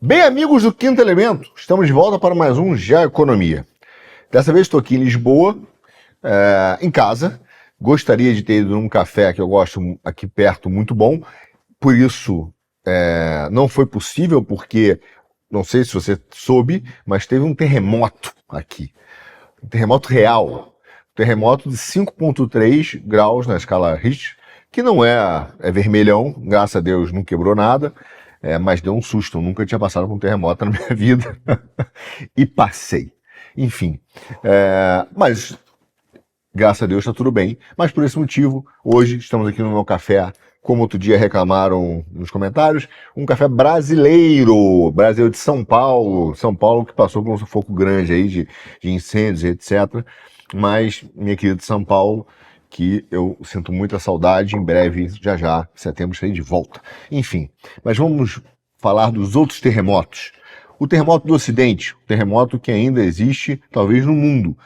Bem, amigos do Quinto Elemento, estamos de volta para mais um Já Economia. Dessa vez estou aqui em Lisboa, em casa. Gostaria de ter ido num café que eu gosto aqui perto, muito bom. Por isso, não foi possível, porque, não sei se você soube, mas teve um terremoto aqui. Um terremoto real. Um terremoto de 5,3 graus na escala Richter, que não é vermelhão, graças a Deus não quebrou nada. Mas deu um susto, eu nunca tinha passado por um terremoto na minha vida. E passei. Enfim. Mas, graças a Deus, está tudo bem. Mas por esse motivo, hoje estamos aqui no meu café, como outro dia reclamaram nos comentários, um café brasileiro. Brasil de São Paulo. São Paulo que passou por um sufoco grande aí de incêndios, etc. Mas, minha querida São Paulo, que eu sinto muita saudade, em breve, já, setembro, estarei de volta. Enfim, mas vamos falar dos outros terremotos. O terremoto do Ocidente, o terremoto que ainda existe, talvez, no mundo.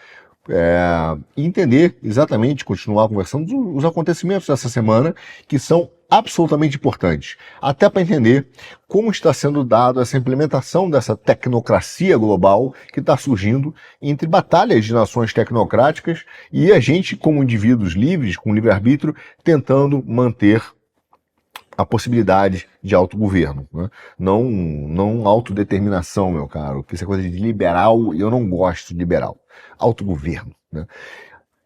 E entender exatamente, continuar conversando os acontecimentos dessa semana, que são absolutamente importantes, até para entender como está sendo dado essa implementação dessa tecnocracia global que está surgindo entre batalhas de nações tecnocráticas e a gente, como indivíduos livres, com livre-arbítrio, tentando manter a possibilidade de autogoverno, né? Não autodeterminação, meu caro, que isso é coisa de liberal e eu não gosto de liberal. Autogoverno, né?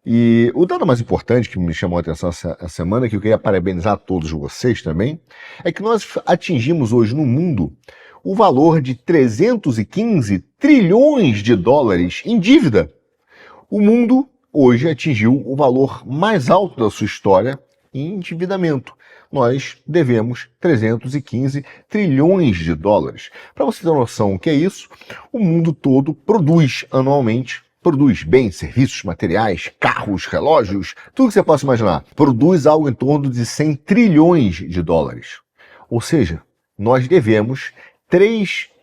E o dado mais importante que me chamou a atenção essa semana, que eu queria parabenizar a todos vocês também, é que nós atingimos hoje no mundo o valor de 315 trilhões de dólares em dívida. O mundo hoje atingiu o valor mais alto da sua história em endividamento. Nós devemos 315 trilhões de dólares. Para você ter noção do que é isso, o mundo todo produz anualmente, produz bens, serviços, materiais, carros, relógios, tudo que você possa imaginar. Produz algo em torno de 100 trilhões de dólares. Ou seja, nós devemos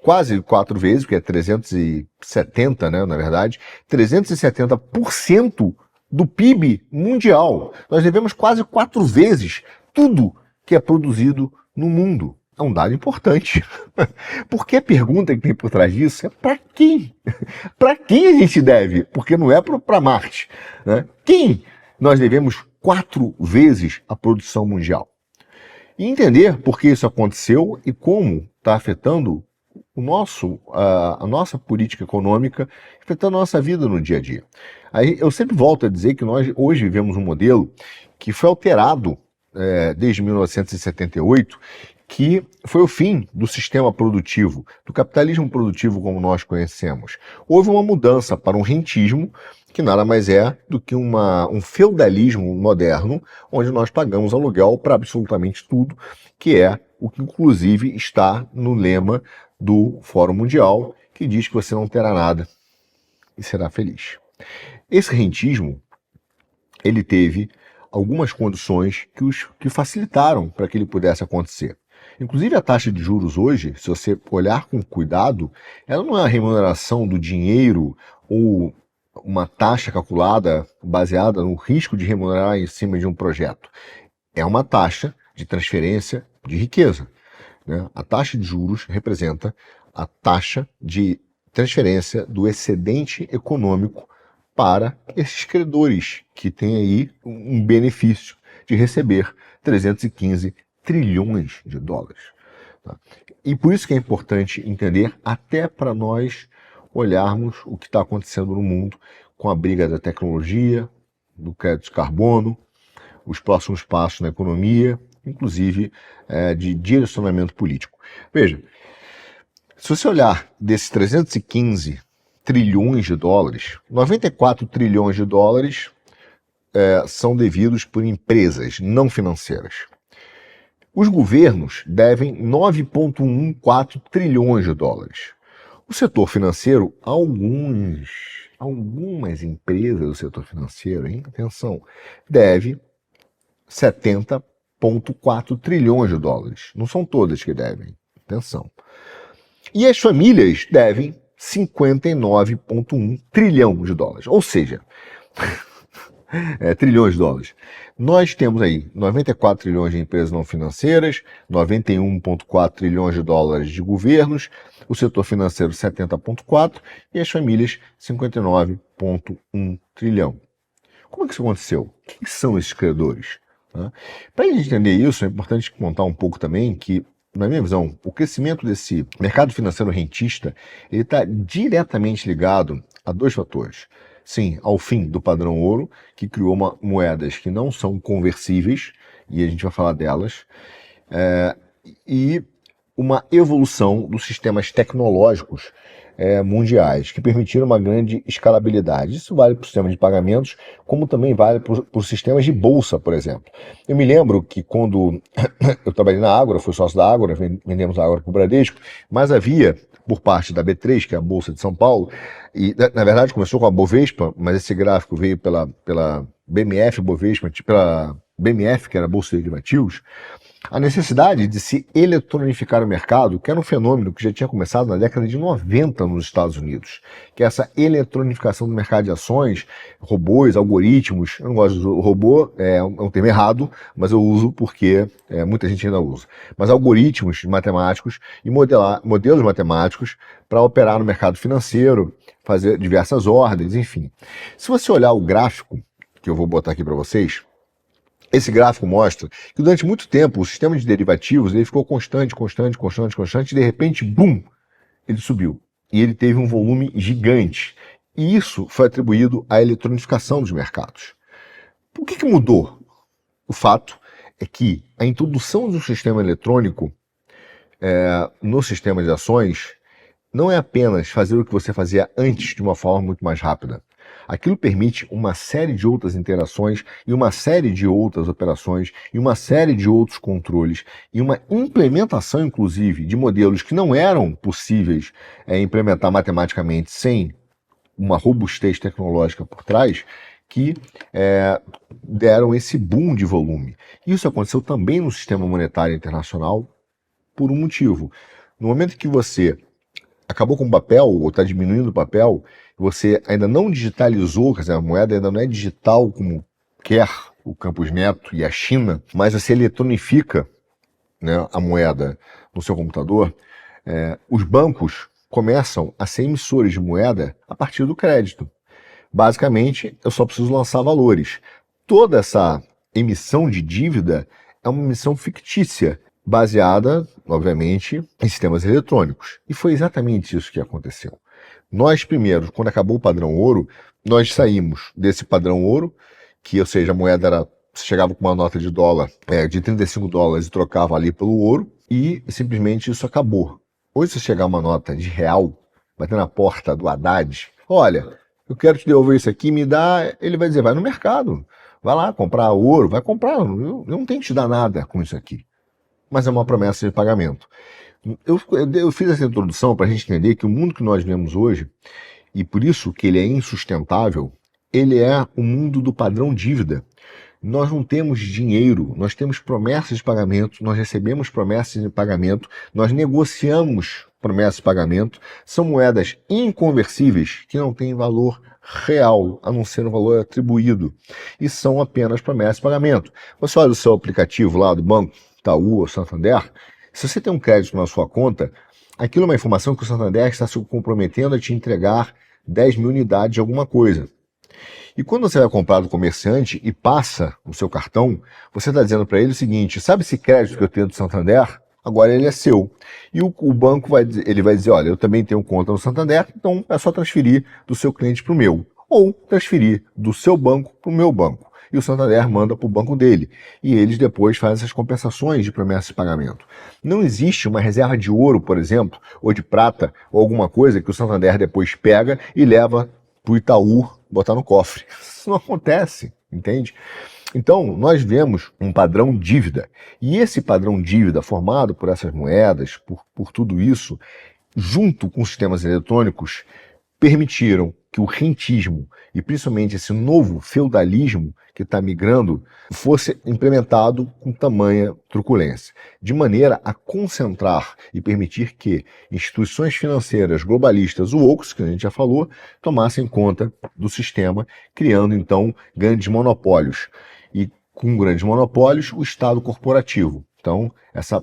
quase 4 vezes, porque é 370, né, na verdade, 370% do PIB mundial. Nós devemos quase 4 vezes tudo que é produzido no mundo. É um dado importante. Porque a pergunta que tem por trás disso é para quem? Para quem a gente deve? Porque não é para Marte, né? Quem nós devemos 4 vezes a produção mundial? E entender por que isso aconteceu e como está afetando a nossa política econômica, afetando a nossa vida no dia a dia. Aí eu sempre volto a dizer que nós hoje vivemos um modelo que foi alterado desde 1978, que foi o fim do sistema produtivo, do capitalismo produtivo como nós conhecemos. Houve uma mudança para um rentismo, que nada mais é do que um feudalismo moderno, onde nós pagamos aluguel para absolutamente tudo, que é o que inclusive está no lema do Fórum Mundial, que diz que você não terá nada e será feliz. Esse rentismo, ele teve algumas condições que facilitaram para que ele pudesse acontecer. Inclusive a taxa de juros hoje, se você olhar com cuidado, ela não é a remuneração do dinheiro ou uma taxa calculada baseada no risco de remunerar em cima de um projeto. É uma taxa de transferência de riqueza, né? A taxa de juros representa a taxa de transferência do excedente econômico para esses credores que têm aí um benefício de receber 315 trilhões de dólares. Tá? E por isso que é importante entender, até para nós olharmos o que está acontecendo no mundo com a briga da tecnologia, do crédito de carbono, os próximos passos na economia, inclusive de direcionamento político. Veja, se você olhar desses 315 trilhões de dólares, 94 trilhões de dólares são devidos por empresas não financeiras. Os governos devem 9,14 trilhões de dólares. O setor financeiro, algumas empresas do setor financeiro, hein? Atenção, deve 70,4 trilhões de dólares. Não são todas que devem, atenção. E as famílias devem 59,1 trilhão de dólares. Ou seja, trilhões de dólares. Nós temos aí 94 trilhões de empresas não financeiras, 91,4 trilhões de dólares de governos, o setor financeiro 70,4 e as famílias 59,1 trilhão. Como é que isso aconteceu? Quem são esses credores? Para a gente entender isso, é importante contar um pouco também que, na minha visão, o crescimento desse mercado financeiro rentista ele está diretamente ligado a dois fatores. Sim, ao fim do padrão ouro, que criou moedas que não são conversíveis, e a gente vai falar delas, e uma evolução dos sistemas tecnológicos mundiais, que permitiram uma grande escalabilidade. Isso vale para o sistema de pagamentos, como também vale para os sistemas de bolsa, por exemplo. Eu me lembro que quando eu trabalhei na Ágora, fui sócio da Ágora, vendemos a Ágora para o Bradesco, mas havia, por parte da B3, que é a Bolsa de São Paulo, e na verdade começou com a Bovespa, mas esse gráfico veio pela BMF Bovespa, pela BMF, que era a Bolsa de Derivativos, a necessidade de se eletronificar o mercado, que era um fenômeno que já tinha começado na década de 90 nos Estados Unidos, que é essa eletronificação do mercado de ações, robôs, algoritmos. Eu não gosto do robô, é um termo errado, mas eu uso porque muita gente ainda usa. Mas algoritmos matemáticos e modelos matemáticos para operar no mercado financeiro, fazer diversas ordens, enfim. Se você olhar o gráfico, que eu vou botar aqui para vocês, esse gráfico mostra que durante muito tempo o sistema de derivativos ele ficou constante, e de repente, bum, ele subiu. E ele teve um volume gigante. E isso foi atribuído à eletronificação dos mercados. O que mudou? O fato é que a introdução de um sistema eletrônico no sistema de ações não é apenas fazer o que você fazia antes de uma forma muito mais rápida. Aquilo permite uma série de outras interações e uma série de outras operações e uma série de outros controles e uma implementação, inclusive, de modelos que não eram possíveis implementar matematicamente sem uma robustez tecnológica por trás, que deram esse boom de volume. Isso aconteceu também no sistema monetário internacional por um motivo. No momento que você acabou com o papel, ou está diminuindo o papel, você ainda não digitalizou, quer dizer, a moeda ainda não é digital como quer o Campos Neto e a China, mas você eletronifica, né, a moeda no seu computador, os bancos começam a ser emissores de moeda a partir do crédito. Basicamente, eu só preciso lançar valores. Toda essa emissão de dívida é uma emissão fictícia, baseada, obviamente, em sistemas eletrônicos. E foi exatamente isso que aconteceu. Nós, primeiro, quando acabou o padrão ouro, nós saímos desse padrão ouro, que, ou seja, a moeda era, você chegava com uma nota de dólar, de 35 dólares e trocava ali pelo ouro, e simplesmente isso acabou. Hoje, se chegar uma nota de real, bater na porta do Haddad, olha, eu quero te devolver isso aqui, me dá, ele vai dizer, vai no mercado, vai lá comprar ouro, vai comprar, eu não tenho que te dar nada com isso aqui. Mas é uma promessa de pagamento. Eu fiz essa introdução para a gente entender que o mundo que nós vivemos hoje, e por isso que ele é insustentável, ele é o mundo do padrão dívida. Nós não temos dinheiro, nós temos promessas de pagamento, nós recebemos promessas de pagamento, nós negociamos promessas de pagamento, são moedas inconversíveis que não têm valor real, a não ser um valor atribuído, e são apenas promessas de pagamento. Você olha o seu aplicativo lá do banco, Itaú ou Santander, se você tem um crédito na sua conta, aquilo é uma informação que o Santander está se comprometendo a te entregar 10 mil unidades de alguma coisa. E quando você vai comprar do comerciante e passa o seu cartão, você está dizendo para ele o seguinte, sabe esse crédito que eu tenho do Santander? Agora ele é seu. E o banco vai dizer, olha, eu também tenho conta no Santander, então é só transferir do seu cliente para o meu. Ou transferir do seu banco para o meu banco. E o Santander manda para o banco dele. E eles depois fazem essas compensações de promessas de pagamento. Não existe uma reserva de ouro, por exemplo, ou de prata, ou alguma coisa que o Santander depois pega e leva para o Itaú botar no cofre. Isso não acontece, entende? Então, nós vemos um padrão dívida. E esse padrão dívida formado por essas moedas, por tudo isso, junto com sistemas eletrônicos, permitiram que o rentismo e principalmente esse novo feudalismo que está migrando fosse implementado com tamanha truculência, de maneira a concentrar e permitir que instituições financeiras globalistas woke, que a gente já falou, tomassem conta do sistema, criando então grandes monopólios. E com grandes monopólios, o Estado corporativo. Então, essa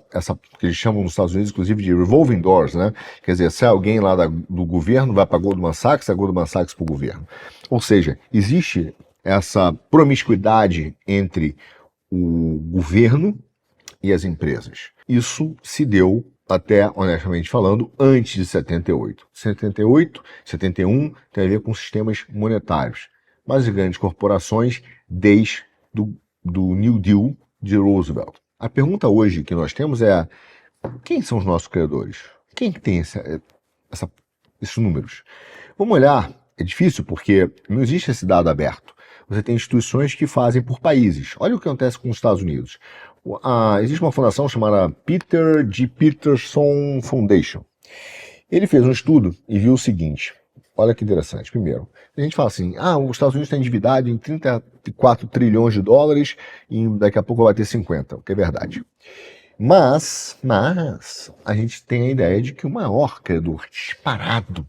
que eles chamam nos Estados Unidos, inclusive, de revolving doors, né? Quer dizer, se alguém lá do governo vai para a Goldman Sachs, a Goldman Sachs para o governo. Ou seja, existe essa promiscuidade entre o governo e as empresas. Isso se deu até, honestamente falando, antes de 78. 78, 71 tem a ver com sistemas monetários. Mas as grandes corporações, desde do New Deal de Roosevelt. A pergunta hoje que nós temos é: quem são os nossos credores? Quem que tem esses números? Vamos olhar, é difícil porque não existe esse dado aberto. Você tem instituições que fazem por países. Olha o que acontece com os Estados Unidos. Existe uma fundação chamada Peter G. Peterson Foundation. Ele fez um estudo e viu o seguinte. Olha que interessante. Primeiro, a gente fala assim, os Estados Unidos está endividado em 34 trilhões de dólares e daqui a pouco vai ter 50, o que é verdade. Mas a gente tem a ideia de que o maior credor disparado,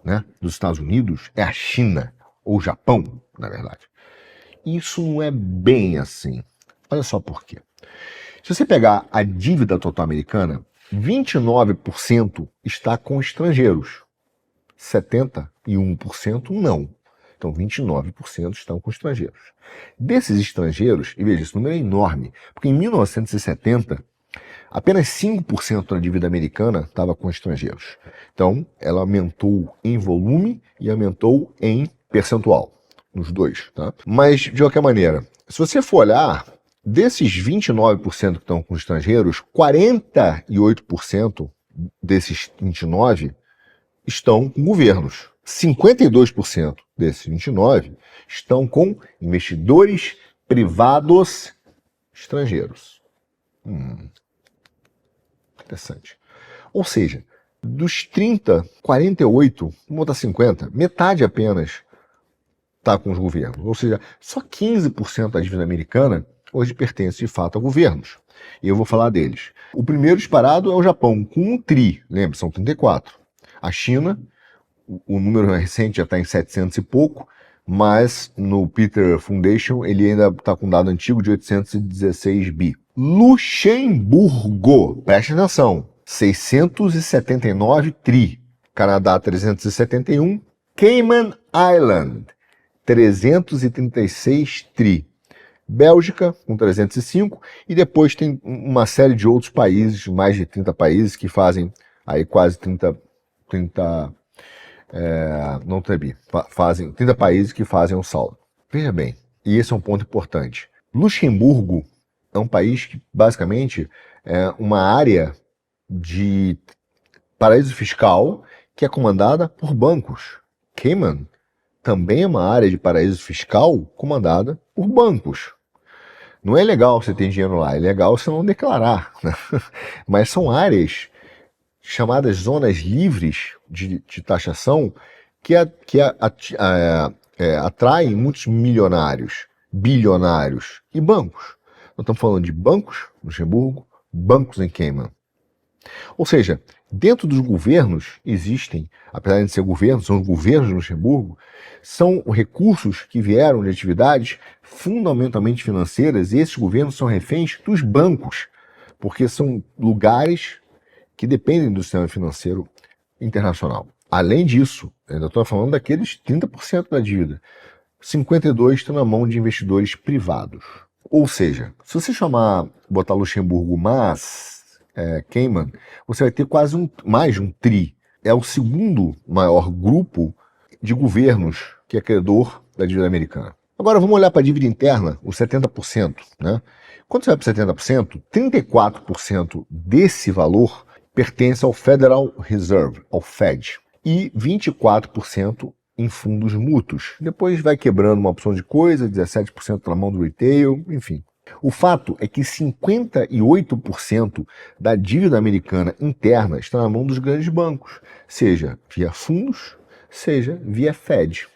né, dos Estados Unidos é a China, ou o Japão, na verdade. Isso não é bem assim. Olha só por quê. Se você pegar a dívida total americana, 29% está com estrangeiros. 71% não. Então, 29% estão com estrangeiros. Desses estrangeiros, e veja, esse número é enorme, porque em 1970, apenas 5% da dívida americana estava com estrangeiros. Então, ela aumentou em volume e aumentou em percentual, nos dois. Tá? Mas, de qualquer maneira, se você for olhar, desses 29% que estão com estrangeiros, 48% desses 29% estão com governos. 52% desses 29% estão com investidores privados estrangeiros. Interessante. Ou seja, dos 30, 48, vamos botar 50, metade apenas está com os governos. Ou seja, só 15% da dívida americana hoje pertence de fato a governos. E eu vou falar deles. O primeiro disparado é o Japão, com 1 tri, lembra, são 34. A China, o número recente já está em 700 e pouco, mas no Peter Foundation ele ainda está com um dado antigo de 816 bi. Luxemburgo, preste atenção, 679 tri. Canadá, 371. Cayman Island, 336 tri. Bélgica, com 305. E depois tem uma série de outros países, mais de 30 países, que fazem aí quase 30 países que fazem o saldo. Veja bem, e esse é um ponto importante. Luxemburgo é um país que basicamente é uma área de paraíso fiscal que é comandada por bancos. Cayman também é uma área de paraíso fiscal comandada por bancos. Não é legal você ter dinheiro lá, é legal você não declarar, né? Mas são áreas chamadas zonas livres de taxação que atraem muitos milionários, bilionários e bancos. Nós estamos falando de bancos no Luxemburgo, bancos em Cayman. Ou seja, dentro dos governos existem, apesar de ser governos, são os governos de Luxemburgo, são recursos que vieram de atividades fundamentalmente financeiras, e esses governos são reféns dos bancos, porque são lugares que dependem do sistema financeiro internacional. Além disso, ainda estou falando daqueles 30% da dívida, 52% estão na mão de investidores privados. Ou seja, se você botar Luxemburgo mais Cayman, você vai ter quase mais de um tri. É o segundo maior grupo de governos que é credor da dívida americana. Agora vamos olhar para a dívida interna, os 70%. Né? Quando você vai para 70%, 34% desse valor pertence ao Federal Reserve, ao Fed, e 24% em fundos mútuos. Depois vai quebrando uma opção de coisa, 17% na mão do retail, enfim. O fato é que 58% da dívida americana interna está na mão dos grandes bancos, seja via fundos, seja via Fed.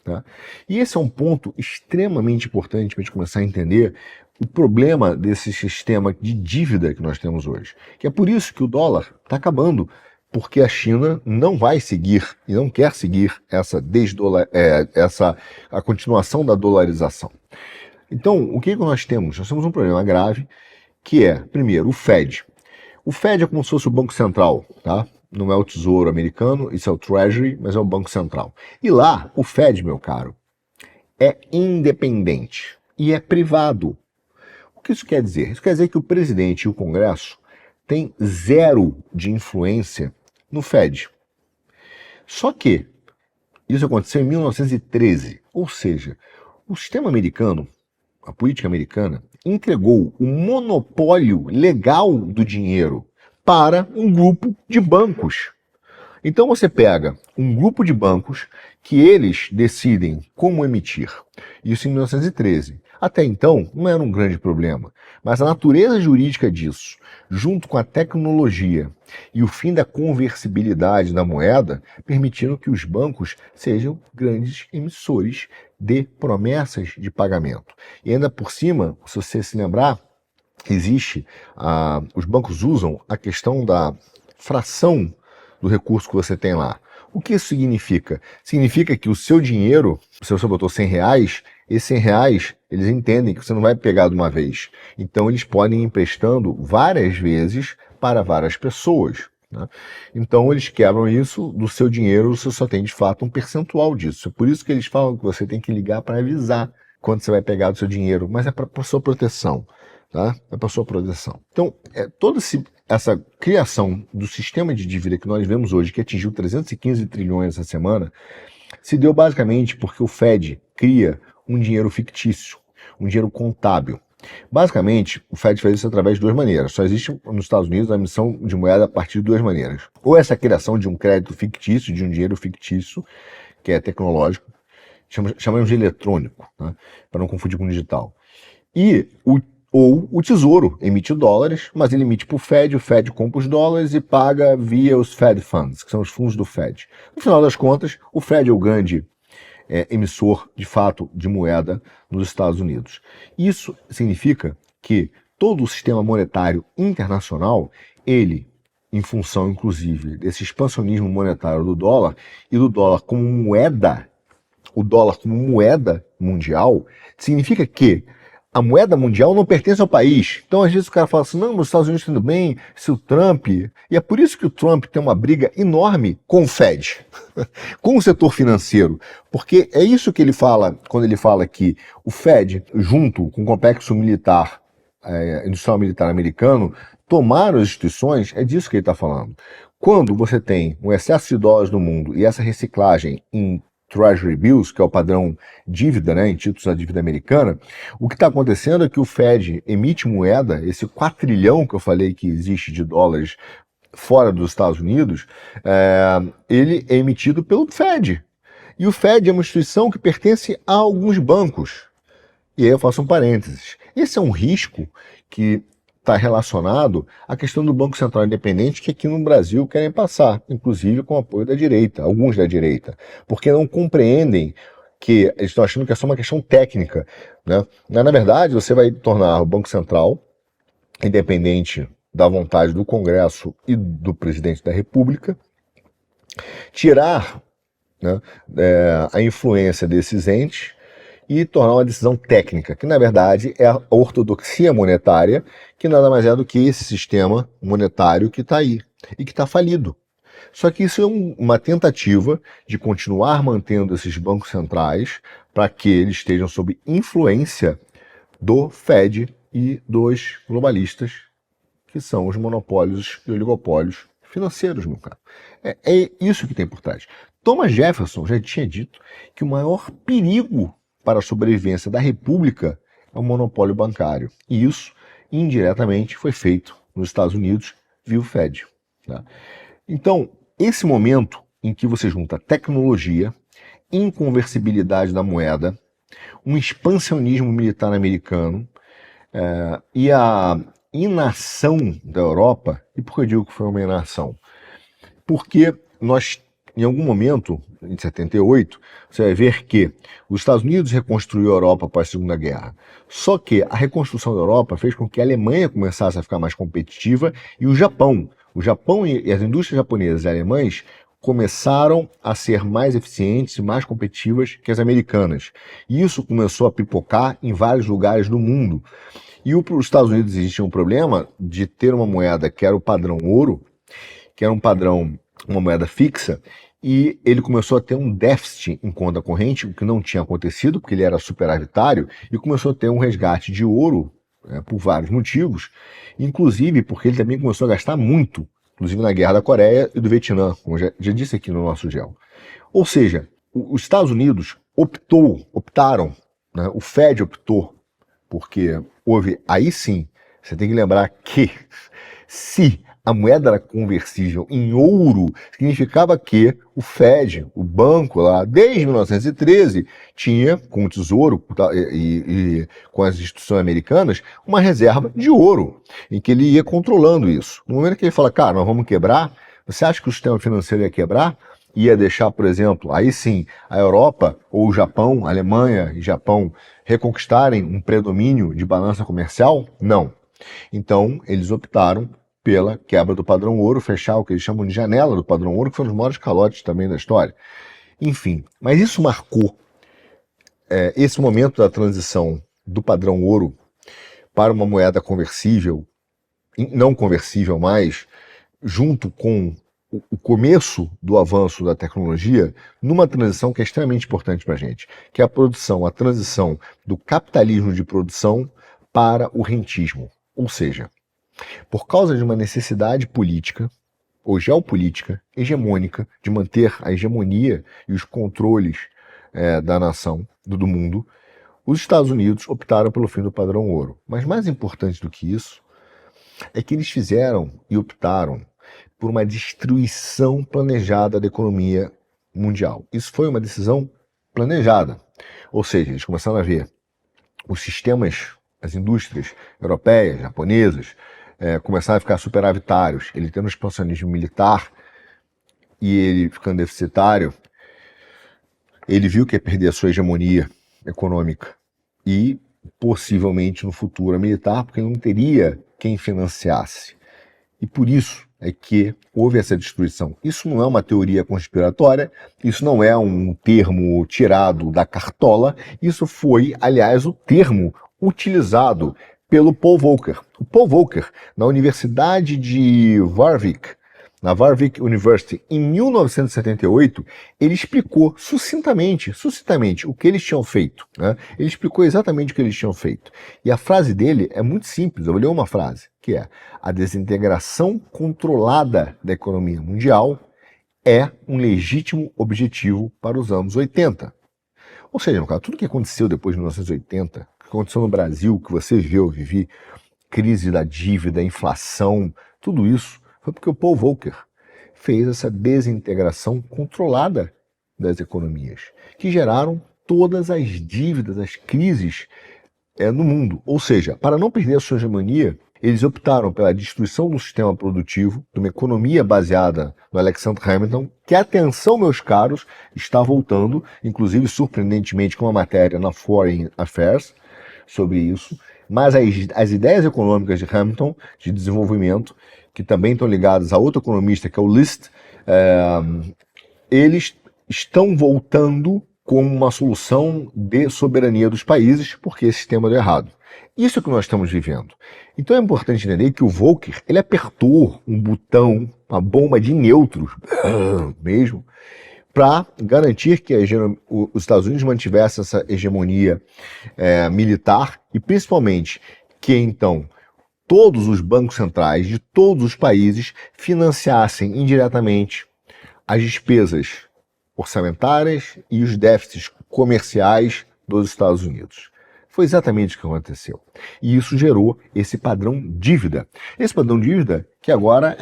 Tá? E esse é um ponto extremamente importante para a gente começar a entender o problema desse sistema de dívida que nós temos hoje. Que é por isso que o dólar está acabando, porque a China não vai seguir e não quer seguir a continuação da dolarização. Então, o que nós temos? Nós temos um problema grave que é, primeiro, o Fed. O Fed é como se fosse o Banco Central, tá? Não é o Tesouro americano, isso é o Treasury, mas é o Banco Central. E lá, o Fed, meu caro, é independente e é privado. O que isso quer dizer? Isso quer dizer que o presidente e o Congresso têm zero de influência no Fed. Só que isso aconteceu em 1913, ou seja, o sistema americano, a política americana, entregou o monopólio legal do dinheiro para um grupo de bancos. Então você pega um grupo de bancos que eles decidem como emitir. Isso em 1913. Até então não era um grande problema, mas a natureza jurídica disso, junto com a tecnologia e o fim da conversibilidade da moeda, permitiram que os bancos sejam grandes emissores de promessas de pagamento. E ainda por cima, se você se lembrar, os bancos usam a questão da fração do recurso que você tem lá. O que isso significa? Significa que o seu dinheiro, se você botou 100 reais, esses 100 reais, eles entendem que você não vai pegar de uma vez. Então eles podem ir emprestando várias vezes para várias pessoas. Né? Então eles quebram isso do seu dinheiro, você só tem de fato um percentual disso. É por isso que eles falam que você tem que ligar para avisar quando você vai pegar do seu dinheiro, mas é para sua proteção. Tá? É para sua proteção. Então, toda essa criação do sistema de dívida que nós vemos hoje, que atingiu 315 trilhões essa semana, se deu basicamente porque o Fed cria um dinheiro fictício, um dinheiro contábil. Basicamente, o Fed faz isso através de duas maneiras. Só existe nos Estados Unidos a emissão de moeda a partir de duas maneiras. Ou essa criação de um crédito fictício, de um dinheiro fictício, que é tecnológico, chamamos de eletrônico, tá? Para não confundir com digital. Ou o Tesouro emite dólares, mas ele emite para o Fed compra os dólares e paga via os Fed Funds, que são os fundos do Fed. No final das contas, o Fed é o grande emissor, de fato, de moeda nos Estados Unidos. Isso significa que todo o sistema monetário internacional, ele, em função, inclusive, desse expansionismo monetário do dólar e do dólar como moeda, o dólar como moeda mundial, significa que a moeda mundial não pertence ao país. Então, às vezes, o cara fala assim, não, os Estados Unidos estão indo bem, se o Trump... E é por isso que o Trump tem uma briga enorme com o Fed, com o setor financeiro. Porque é isso que ele fala quando ele fala que o Fed, junto com o complexo militar, industrial militar americano, tomaram as instituições, é disso que ele está falando. Quando você tem um excesso de dólares no mundo e essa reciclagem em Treasury Bills, que é o padrão dívida, né, em títulos da dívida americana, o que está acontecendo é que o Fed emite moeda, esse quatrilhão que eu falei que existe de dólares fora dos Estados Unidos, ele é emitido pelo Fed. E o Fed é uma instituição que pertence a alguns bancos. E aí eu faço um parênteses. Esse é um risco que está relacionado à questão do Banco Central Independente que aqui no Brasil querem passar, inclusive com o apoio da direita, alguns da direita, porque não compreendem que eles estão achando que é só uma questão técnica, né? Mas, na verdade, você vai tornar o Banco Central independente da vontade do Congresso e do presidente da República, tirar, né, a influência desses entes e tornar uma decisão técnica, que na verdade é a ortodoxia monetária, que nada mais é do que esse sistema monetário que está aí e que está falido. Só que isso é uma tentativa de continuar mantendo esses bancos centrais para que eles estejam sob influência do Fed e dos globalistas, que são os monopólios e oligopólios financeiros, meu caro. É isso que tem por trás. Thomas Jefferson já tinha dito que o maior perigo para a sobrevivência da República é o monopólio bancário. E isso, indiretamente, foi feito nos Estados Unidos via o Fed. Tá? Então, esse momento em que você junta tecnologia, inconversibilidade da moeda, um expansionismo militar americano e a inação da Europa, e por que eu digo que foi uma inação? Porque nós em algum momento, em 78, você vai ver que os Estados Unidos reconstruiu a Europa após a Segunda Guerra. Só que a reconstrução da Europa fez com que a Alemanha começasse a ficar mais competitiva e o Japão. O Japão e as indústrias japonesas e alemãs começaram a ser mais eficientes e mais competitivas que as americanas. E isso começou a pipocar em vários lugares do mundo. E para os Estados Unidos existia um problema de ter uma moeda que era o padrão ouro, que era um padrão, uma moeda fixa, e ele começou a ter um déficit em conta corrente, o que não tinha acontecido, porque ele era superavitário, e começou a ter um resgate de ouro, por vários motivos, inclusive porque ele também começou a gastar muito, inclusive na Guerra da Coreia e do Vietnã, como já disse aqui no nosso GEL. Ou seja, os Estados Unidos optaram, né, o Fed optou, porque houve, aí sim, você tem que lembrar que se a moeda era conversível em ouro, significava que o Fed, o banco lá, desde 1913, tinha, com o Tesouro e com as instituições americanas, uma reserva de ouro, em que ele ia controlando isso. No momento que ele fala, cara, nós vamos quebrar, você acha que o sistema financeiro ia quebrar? Ia deixar, por exemplo, aí sim, a Europa ou o Japão, a Alemanha e Japão reconquistarem um predomínio de balança comercial? Não. Então, eles optaram pela quebra do padrão ouro, fechar o que eles chamam de janela do padrão ouro, que foi um dos maiores calotes também da história. Enfim, mas isso marcou esse momento da transição do padrão ouro para uma moeda conversível, não conversível mais, junto com o começo do avanço da tecnologia, numa transição que é extremamente importante para a gente, que é a transição do capitalismo de produção para o rentismo. Ou seja, por causa de uma necessidade política ou geopolítica hegemônica de manter a hegemonia e os controles da nação, do mundo, os Estados Unidos optaram pelo fim do padrão ouro. Mas mais importante do que isso é que eles fizeram e optaram por uma destruição planejada da economia mundial. Isso foi uma decisão planejada. Ou seja, eles começaram a ver os sistemas, as indústrias europeias, japonesas, começaram a ficar superavitários. Ele tendo um expansionismo militar e ele ficando deficitário, ele viu que ia perder a sua hegemonia econômica e possivelmente no futuro a militar, porque não teria quem financiasse. E por isso é que houve essa destruição. Isso não é uma teoria conspiratória, isso não é um termo tirado da cartola, isso foi, aliás, o termo utilizado pelo Paul Volcker. O Paul Volcker, na Universidade de Warwick, na Warwick University, em 1978, ele explicou sucintamente o que eles tinham feito. Né? Ele explicou exatamente o que eles tinham feito. E a frase dele é muito simples, eu vou ler uma frase, que é: a desintegração controlada da economia mundial é um legítimo objetivo para os anos 80. Ou seja, meu cara, tudo que aconteceu depois de 1980, o que aconteceu no Brasil, que você viu, eu vivi, crise da dívida, inflação, tudo isso, foi porque o Paul Volcker fez essa desintegração controlada das economias, que geraram todas as dívidas, as crises no mundo. Ou seja, para não perder a sua hegemonia, eles optaram pela destruição do sistema produtivo, de uma economia baseada no Alexander Hamilton, que, atenção, meus caros, está voltando, inclusive, surpreendentemente, com uma matéria na Foreign Affairs sobre isso. Mas as ideias econômicas de Hamilton, de desenvolvimento, que também estão ligadas a outro economista, que é o List, eles estão voltando como uma solução de soberania dos países, porque esse sistema deu errado. Isso é o que nós estamos vivendo. Então é importante entender que o Volcker, ele apertou um botão, uma bomba de nêutrons, mesmo, para garantir que os Estados Unidos mantivessem essa hegemonia militar e, principalmente, que, então, todos os bancos centrais de todos os países financiassem indiretamente as despesas orçamentárias e os déficits comerciais dos Estados Unidos. Foi exatamente o que aconteceu. E isso gerou esse padrão dívida. Esse padrão dívida que agora,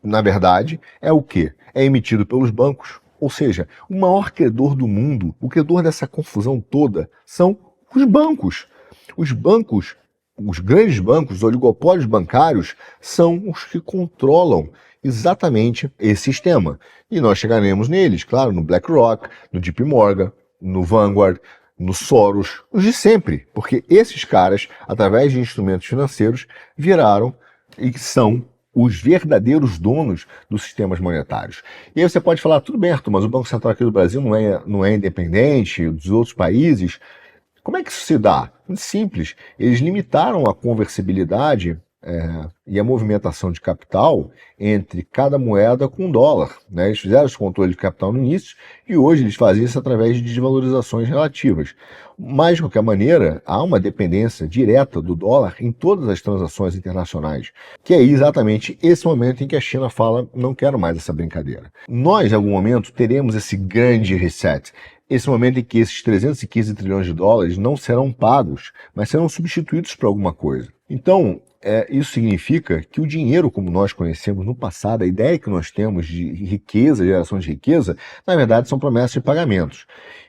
na verdade, é o quê? É emitido pelos bancos. Ou seja, o maior credor do mundo, o credor dessa confusão toda, são os bancos. Os bancos os grandes bancos, os oligopólios bancários, são os que controlam exatamente esse sistema. E nós chegaremos neles, claro, no BlackRock, no JP Morgan, no Vanguard, no Soros, os de sempre, porque esses caras, através de instrumentos financeiros, viraram e são os verdadeiros donos dos sistemas monetários. E aí você pode falar, tudo bem, Arthur, mas o Banco Central aqui do Brasil não é independente dos outros países. Como é que isso se dá? Muito simples. Eles limitaram a conversibilidade e a movimentação de capital entre cada moeda com dólar, né? Eles fizeram esse controle de capital no início e hoje eles fazem isso através de desvalorizações relativas. Mas, de qualquer maneira, há uma dependência direta do dólar em todas as transações internacionais, que é exatamente esse momento em que a China fala, não quero mais essa brincadeira. Nós, em algum momento, teremos esse grande reset, esse momento em que esses 315 trilhões de dólares não serão pagos, mas serão substituídos por alguma coisa. Então, isso significa que o dinheiro, como nós conhecemos no passado, a ideia que nós temos de riqueza, geração de riqueza, na verdade são promessas de pagamentos.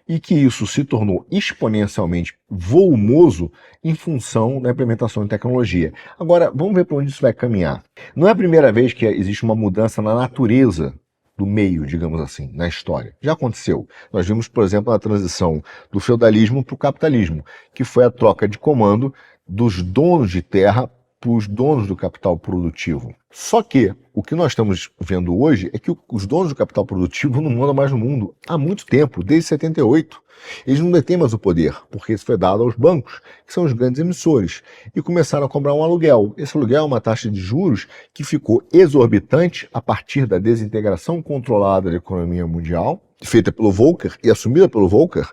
E que isso se tornou exponencialmente volumoso em função da implementação de tecnologia. Agora, vamos ver para onde isso vai caminhar. Não é a primeira vez que existe uma mudança na natureza do meio, digamos assim, na história. Já aconteceu. Nós vimos, por exemplo, a transição do feudalismo para o capitalismo, que foi a troca de comando dos donos de terra para os donos do capital produtivo. Só que o que nós estamos vendo hoje é que os donos do capital produtivo não mandam mais no mundo há muito tempo, desde 78. Eles não detêm mais o poder, porque isso foi dado aos bancos, que são os grandes emissores, e começaram a cobrar um aluguel. Esse aluguel é uma taxa de juros que ficou exorbitante a partir da desintegração controlada da economia mundial, feita pelo Volcker e assumida pelo Volcker.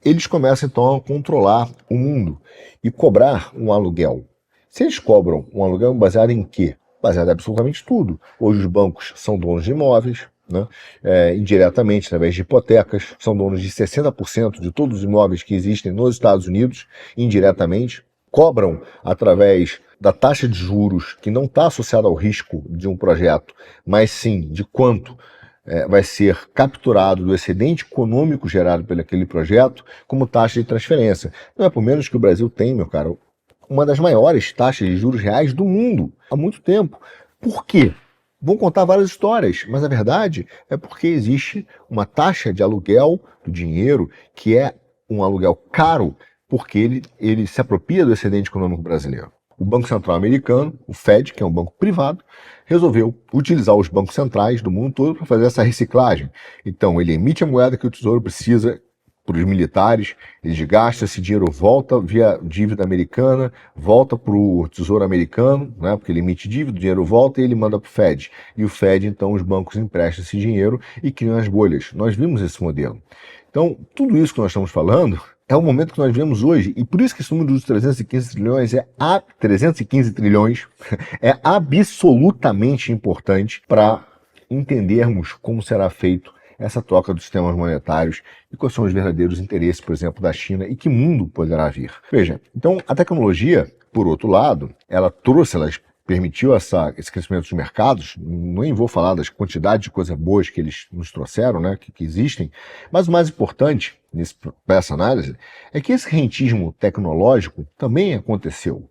Eles começam então a controlar o mundo e cobrar um aluguel. Se eles cobram um aluguel baseado em quê? Baseado em absolutamente tudo. Hoje os bancos são donos de imóveis, né? Indiretamente, através de hipotecas, são donos de 60% de todos os imóveis que existem nos Estados Unidos, indiretamente. Cobram através da taxa de juros, que não está associada ao risco de um projeto, mas sim de quanto vai ser capturado do excedente econômico gerado pelo aquele projeto como taxa de transferência. Não é por menos que o Brasil tem, meu caro, uma das maiores taxas de juros reais do mundo há muito tempo. Por quê? Vão contar várias histórias, mas a verdade é porque existe uma taxa de aluguel do dinheiro que é um aluguel caro porque ele se apropria do excedente econômico brasileiro. O Banco Central americano, o Fed, que é um banco privado, resolveu utilizar os bancos centrais do mundo todo para fazer essa reciclagem. Então, ele emite a moeda que o Tesouro precisa para os militares, eles gastam esse dinheiro, volta via dívida americana, volta para o Tesouro americano, né, porque ele emite dívida, o dinheiro volta e ele manda para o Fed. E o Fed, então, os bancos emprestam esse dinheiro e criam as bolhas. Nós vimos esse modelo. Então, tudo isso que nós estamos falando é o momento que nós vivemos hoje, e por isso que esse número dos 315 trilhões é absolutamente importante para entendermos como será feito essa troca dos sistemas monetários e quais são os verdadeiros interesses, por exemplo, da China e que mundo poderá vir. Veja, então a tecnologia, por outro lado, ela permitiu esse crescimento dos mercados. Nem vou falar das quantidades de coisas boas que eles nos trouxeram, né, que existem, mas o mais importante para essa análise é que esse rentismo tecnológico também aconteceu.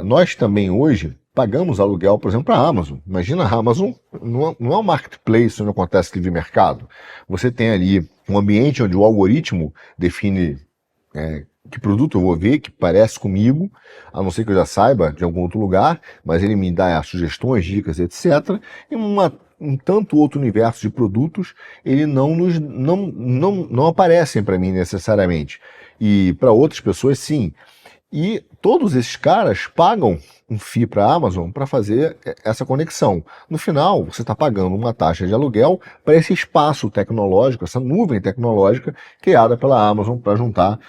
Nós também hoje pagamos aluguel, por exemplo, para a Amazon. Imagina, a Amazon não é um marketplace onde acontece livre mercado. Você tem ali um ambiente onde o algoritmo define que produto eu vou ver, que parece comigo, a não ser que eu já saiba de algum outro lugar, mas ele me dá sugestões, dicas, etc. E um tanto outro universo de produtos, ele não aparecem para mim necessariamente. E para outras pessoas, sim. E todos esses caras pagam um FII para a Amazon para fazer essa conexão. No final, você está pagando uma taxa de aluguel para esse espaço tecnológico, essa nuvem tecnológica criada pela Amazon para juntar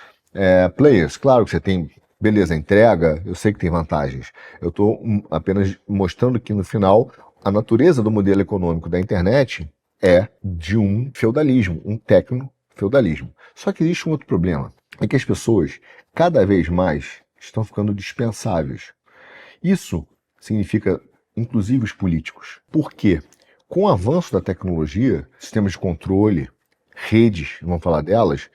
players. Claro que você tem, beleza, entrega, eu sei que tem vantagens. Eu estou apenas mostrando que no final a natureza do modelo econômico da internet é de um feudalismo, um tecno-feudalismo. Só que existe um outro problema, é que as pessoas cada vez mais estão ficando dispensáveis. Isso significa, inclusive, os políticos. Por quê? Com o avanço da tecnologia, sistemas de controle, redes, vamos falar delas,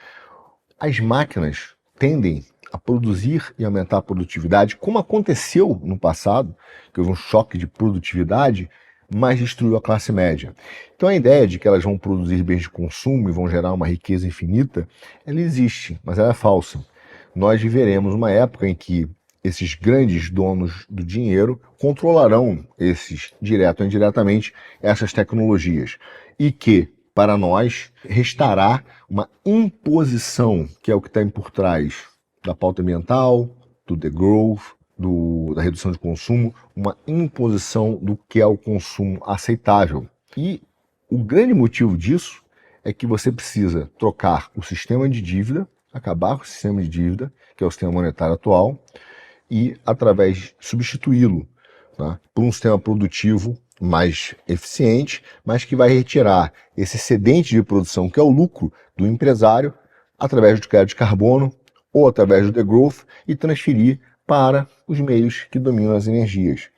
as máquinas tendem a produzir e aumentar a produtividade, como aconteceu no passado, que houve um choque de produtividade, mas destruiu a classe média. Então a ideia de que elas vão produzir bens de consumo e vão gerar uma riqueza infinita, ela existe, mas ela é falsa. Nós viveremos uma época em que esses grandes donos do dinheiro controlarão direto ou indiretamente, essas tecnologias. E que, para nós, restará uma imposição, que é o que está por trás da pauta ambiental, do degrowth, da redução de consumo, uma imposição do que é o consumo aceitável. E o grande motivo disso é que você precisa trocar o sistema de dívida, acabar com o sistema de dívida, que é o sistema monetário atual, e, através, substituí-lo, tá, por um sistema produtivo mais eficiente, mas que vai retirar esse excedente de produção, que é o lucro do empresário, através do crédito de carbono ou através do degrowth, e transferir para os meios que dominam as energias.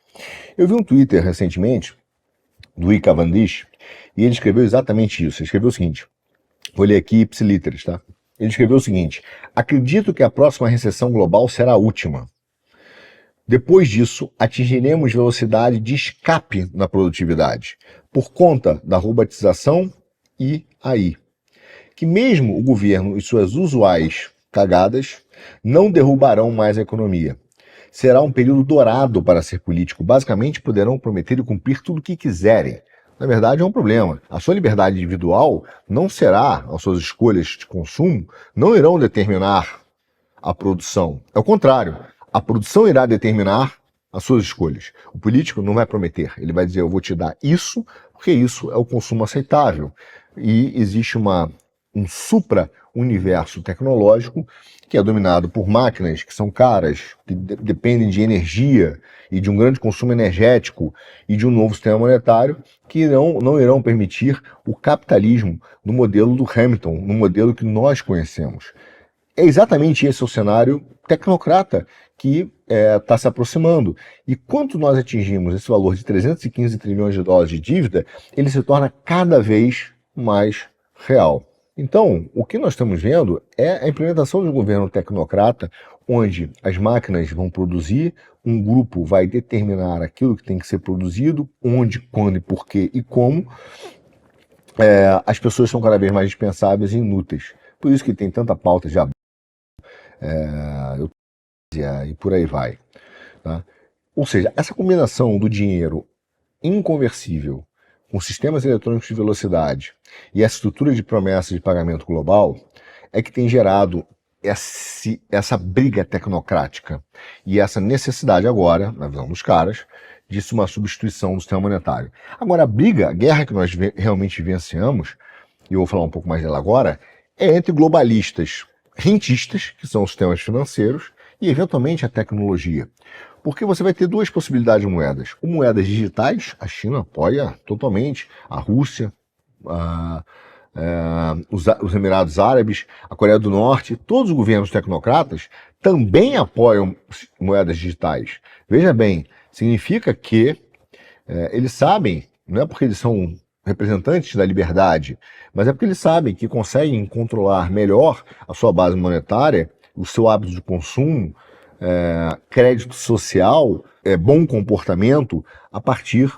Eu vi um Twitter recentemente do I. Cavendish, e ele escreveu exatamente isso. Ele escreveu o seguinte, vou ler aqui ipsiliteris, tá? Ele escreveu o seguinte: acredito que a próxima recessão global será a última. Depois disso, atingiremos velocidade de escape na produtividade, por conta da robotização e AI. Que mesmo o governo e suas usuais cagadas não derrubarão mais a economia. Será um período dourado para ser político. Basicamente, poderão prometer e cumprir tudo o que quiserem. Na verdade, é um problema. A sua liberdade individual não será, as suas escolhas de consumo, não irão determinar a produção. É o contrário. A produção irá determinar as suas escolhas. O político não vai prometer. Ele vai dizer, eu vou te dar isso, porque isso é o consumo aceitável. E existe um supra-universo tecnológico que é dominado por máquinas que são caras, que dependem de energia e de um grande consumo energético e de um novo sistema monetário que não irão permitir o capitalismo no modelo do Hamilton, no modelo que nós conhecemos. É exatamente esse o cenário tecnocrata que está se aproximando. E quando nós atingimos esse valor de 315 trilhões de dólares de dívida, ele se torna cada vez mais real. Então, o que nós estamos vendo é a implementação de um governo tecnocrata, onde as máquinas vão produzir, um grupo vai determinar aquilo que tem que ser produzido, onde, quando, e por quê e como. As pessoas são cada vez mais dispensáveis e inúteis. Por isso que tem tanta pauta de e por aí vai. Tá? Ou seja, essa combinação do dinheiro inconversível com sistemas eletrônicos de velocidade e a estrutura de promessas de pagamento global é que tem gerado essa briga tecnocrática e essa necessidade agora, na visão dos caras, de uma substituição do sistema monetário. Agora, a guerra que nós realmente vivenciamos, e eu vou falar um pouco mais dela agora, é entre globalistas rentistas, que são os sistemas financeiros, e eventualmente a tecnologia. Porque você vai ter duas possibilidades de moedas. Ou moedas digitais, a China apoia totalmente, a Rússia, os Emirados Árabes, a Coreia do Norte, todos os governos tecnocratas também apoiam moedas digitais. Veja bem, significa que eles sabem, não é porque eles são representantes da liberdade, mas é porque eles sabem que conseguem controlar melhor a sua base monetária, o seu hábito de consumo, crédito social, bom comportamento, a partir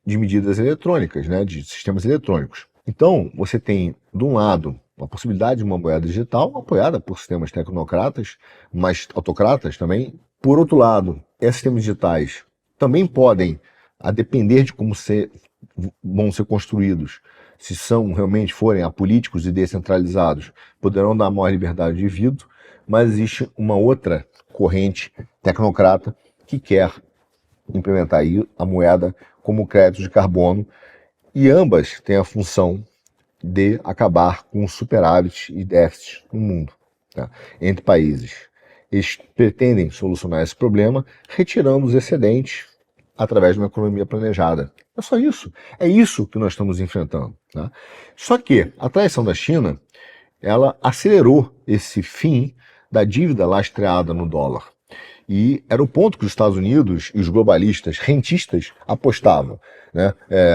de medidas eletrônicas, né, de sistemas eletrônicos. Então, você tem, de um lado, a possibilidade de uma moeda digital apoiada por sistemas tecnocratas, mas autocratas também. Por outro lado, esses sistemas digitais também podem, a depender de como vão ser construídos, se forem apolíticos e descentralizados, poderão dar maior liberdade de vida, mas existe uma outra corrente tecnocrata que quer implementar aí a moeda como crédito de carbono, e ambas têm a função de acabar com superávit e déficit no mundo, tá, entre países. Eles pretendem solucionar esse problema retirando os excedentes através de uma economia planejada. É só isso. É isso que nós estamos enfrentando. Tá? Só que a traição da China, ela acelerou esse fim da dívida lastreada no dólar. E era o ponto que os Estados Unidos e os globalistas rentistas apostavam, né?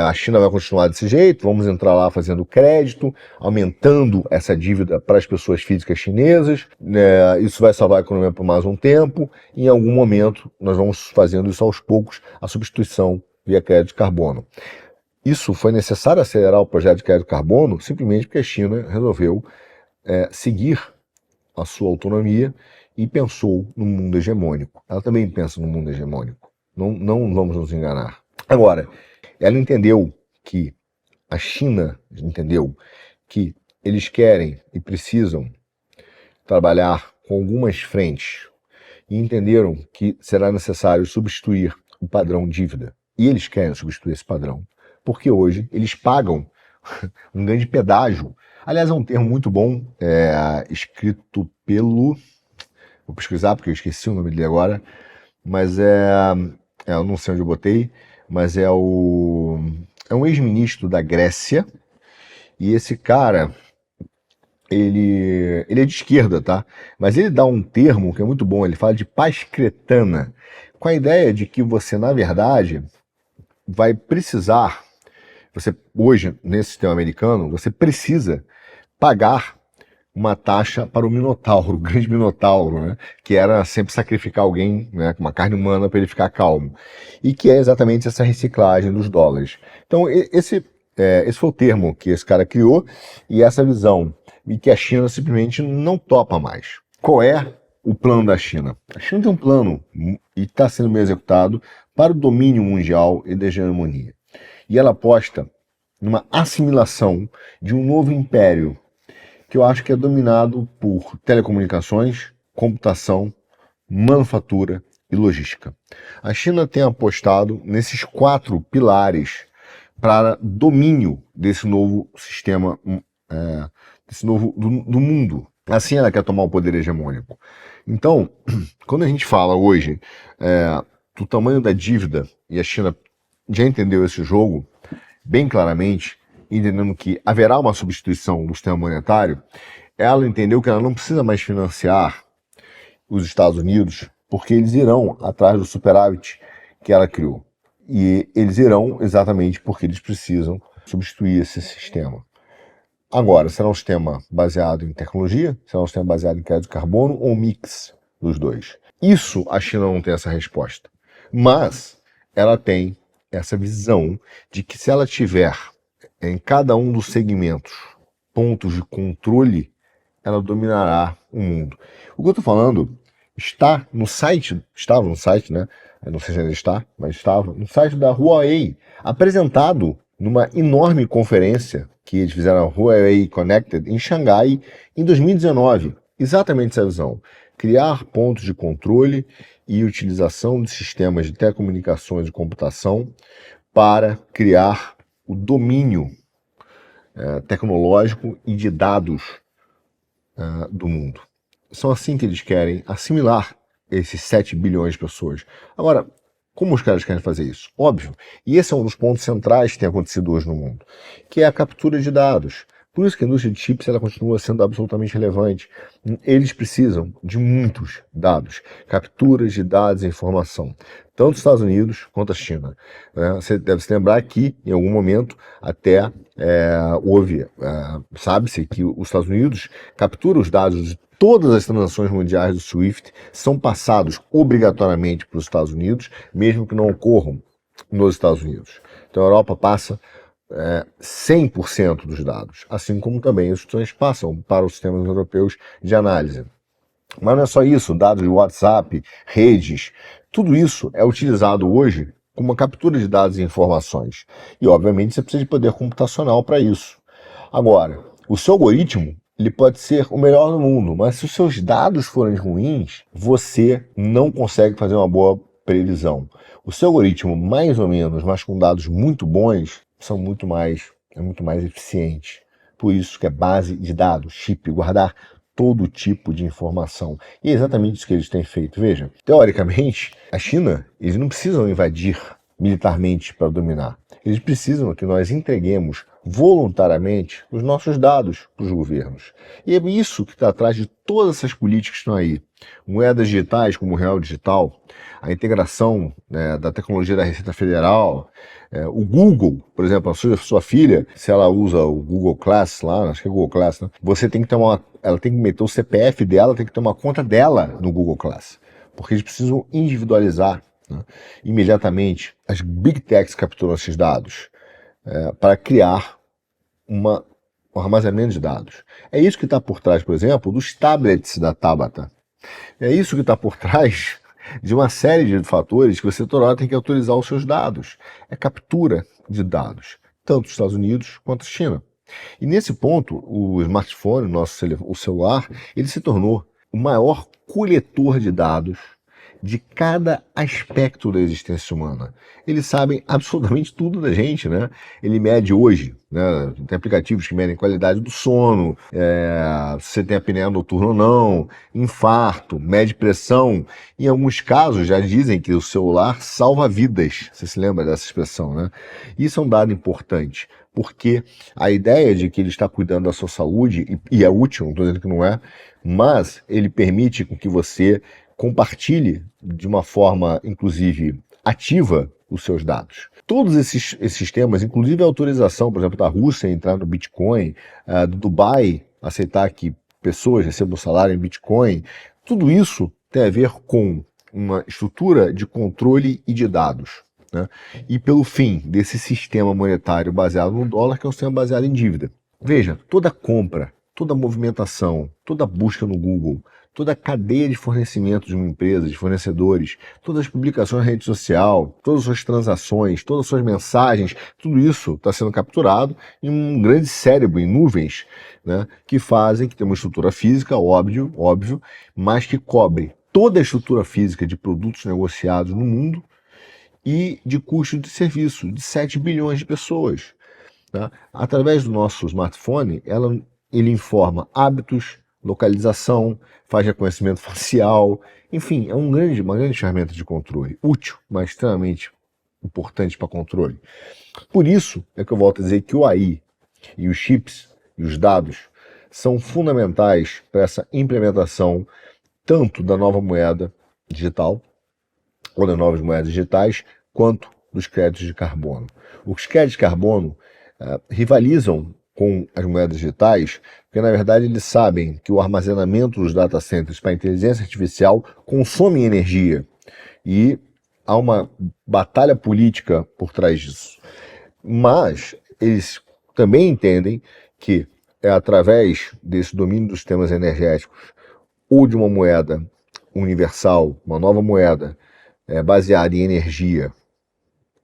A China vai continuar desse jeito, vamos entrar lá fazendo crédito, aumentando essa dívida para as pessoas físicas chinesas, né? Isso vai salvar a economia por mais um tempo, e em algum momento nós vamos fazendo isso aos poucos, a substituição via crédito de carbono. Isso foi necessário acelerar o projeto de crédito de carbono simplesmente porque a China resolveu seguir a sua autonomia e pensou no mundo hegemônico. Ela também pensa no mundo hegemônico. Não vamos nos enganar. Agora, ela entendeu que a China entendeu que eles querem e precisam trabalhar com algumas frentes e entenderam que será necessário substituir o padrão dívida. E eles querem substituir esse padrão, porque hoje eles pagam um grande pedágio. Aliás, é um termo muito bom, escrito pelo... Vou pesquisar porque eu esqueci o nome dele agora, mas eu não sei onde eu botei, mas é um ex-ministro da Grécia, e esse cara, ele é de esquerda, tá? Mas ele dá um termo que é muito bom, ele fala de paz cretana, com a ideia de que você, na verdade, vai precisar, hoje, nesse sistema americano, você precisa pagar uma taxa para o Minotauro, o grande Minotauro, né? Que era sempre sacrificar alguém, né, com uma carne humana para ele ficar calmo. E que é exatamente essa reciclagem dos dólares. Então, esse foi o termo que esse cara criou e essa visão, e que a China simplesmente não topa mais. Qual é o plano da China? A China tem um plano, e está sendo bem executado, para o domínio mundial e da hegemonia. E ela aposta numa assimilação de um novo império, que eu acho que é dominado por telecomunicações, computação, manufatura e logística. A China tem apostado nesses 4 pilares para domínio desse novo sistema, do mundo. Assim ela quer tomar o poder hegemônico. Então, quando a gente fala hoje do tamanho da dívida, e a China já entendeu esse jogo bem claramente, entendendo que haverá uma substituição do sistema monetário, ela entendeu que ela não precisa mais financiar os Estados Unidos, porque eles irão atrás do superávit que ela criou. E eles irão exatamente porque eles precisam substituir esse sistema. Agora, será um sistema baseado em tecnologia? Será um sistema baseado em crédito de carbono ou um mix dos dois? Isso a China não tem essa resposta. Mas ela tem essa visão de que se ela tiver em cada um dos segmentos pontos de controle, ela dominará o mundo. O que eu estou falando está no site, estava no site, né? Eu não sei se ainda está, mas estava no site da Huawei, apresentado numa enorme conferência que eles fizeram, a Huawei Connected, em Xangai, em 2019. Exatamente essa visão. Criar pontos de controle e utilização de sistemas de telecomunicações e computação para criar o domínio tecnológico e de dados do mundo. São assim que eles querem assimilar esses 7 bilhões de pessoas. Agora, como os caras querem fazer isso? Óbvio. E esse é um dos pontos centrais que tem acontecido hoje no mundo, que é a captura de dados. Por isso que a indústria de chips ela continua sendo absolutamente relevante. Eles precisam de muitos dados, capturas de dados e informação, tanto os Estados Unidos quanto a China. Você deve se lembrar que, em algum momento, até houve, sabe-se que os Estados Unidos capturam os dados de todas as transações mundiais do SWIFT, são passados obrigatoriamente para os Estados Unidos, mesmo que não ocorram nos Estados Unidos. Então a Europa passa 100% dos dados, assim como também as instituições passam para os sistemas europeus de análise. Mas não é só isso, dados de WhatsApp, redes, tudo isso é utilizado hoje como uma captura de dados e informações. E, obviamente, você precisa de poder computacional para isso. Agora, o seu algoritmo ele pode ser o melhor do mundo, mas se os seus dados forem ruins, você não consegue fazer uma boa previsão. O seu algoritmo, mais ou menos, mas com dados muito bons, é muito mais eficiente. Por isso que é base de dados, chip, guardar todo tipo de informação. E é exatamente isso que eles têm feito. Veja, teoricamente, a China, eles não precisam invadir militarmente para dominar. Eles precisam que nós entreguemos voluntariamente os nossos dados para os governos. E é isso que está atrás de todas essas políticas que estão aí. Moedas digitais como o real digital, a integração, né, da tecnologia da Receita Federal, o Google, por exemplo, a sua filha, se ela usa o Google Class lá, acho que é Google Class, né? Você tem que ter ela tem que meter o CPF dela, tem que ter uma conta dela no Google Class, porque eles precisam individualizar, né, imediatamente. As Big Techs capturam esses dados para criar um armazenamento de dados. É isso que está por trás, por exemplo, dos tablets da Tabata. É isso que está por trás de uma série de fatores que você toda hora tem que autorizar os seus dados. É captura de dados, tanto dos Estados Unidos quanto da China. E nesse ponto, o smartphone, o celular, ele se tornou o maior coletor de dados de cada aspecto da existência humana. Eles sabem absolutamente tudo da gente, né? Ele mede hoje, né? Tem aplicativos que medem qualidade do sono, se você tem apneia noturna ou não, infarto, mede pressão. Em alguns casos já dizem que o celular salva vidas. Você se lembra dessa expressão, né? Isso é um dado importante, porque a ideia de que ele está cuidando da sua saúde, e é útil, não estou dizendo que não é, mas ele permite com que você compartilhe de uma forma, inclusive, ativa os seus dados. Todos esses temas, inclusive a autorização, por exemplo, da Rússia entrar no Bitcoin, do Dubai aceitar que pessoas recebam salário em Bitcoin, tudo isso tem a ver com uma estrutura de controle e de dados, né? E pelo fim desse sistema monetário baseado no dólar, que é um sistema baseado em dívida. Veja, toda compra, toda movimentação, toda busca no Google, toda a cadeia de fornecimento de uma empresa, de fornecedores, todas as publicações na rede social, todas as suas transações, todas as suas mensagens, tudo isso está sendo capturado em um grande cérebro, em nuvens, né, que fazem, que tem uma estrutura física, óbvio, mas que cobre toda a estrutura física de produtos negociados no mundo e de custo de serviço de 7 bilhões de pessoas. Tá? Através do nosso smartphone, ele informa hábitos, localização, faz reconhecimento facial, enfim, é uma grande ferramenta de controle, útil, mas extremamente importante para controle. Por isso é que eu volto a dizer que o AI e os chips e os dados são fundamentais para essa implementação tanto da nova moeda digital, ou das novas moedas digitais, quanto dos créditos de carbono. Os créditos de carbono rivalizam com as moedas digitais, porque na verdade eles sabem que o armazenamento dos data centers para a inteligência artificial consome energia e há uma batalha política por trás disso. Mas eles também entendem que é através desse domínio dos sistemas energéticos ou de uma moeda universal, uma nova moeda baseada em energia,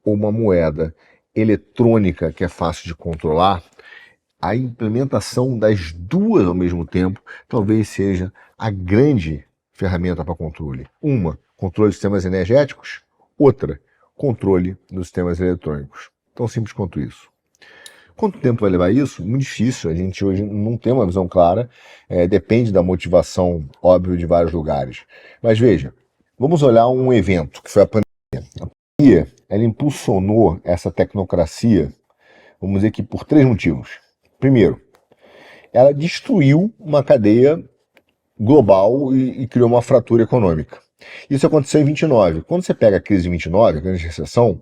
ou uma moeda eletrônica que é fácil de controlar, a implementação das duas ao mesmo tempo talvez seja a grande ferramenta para controle. Uma, controle de sistemas energéticos, outra, controle dos sistemas eletrônicos. Tão simples quanto isso. Quanto tempo vai levar isso? Muito difícil, a gente hoje não tem uma visão clara, depende da motivação, óbvio, de vários lugares. Mas veja, vamos olhar um evento, que foi a pandemia. A pandemia, ela impulsionou essa tecnocracia, vamos dizer que por 3 motivos. Primeiro, ela destruiu uma cadeia global e criou uma fratura econômica. Isso aconteceu em 29. Quando você pega a crise de 29, a grande recessão,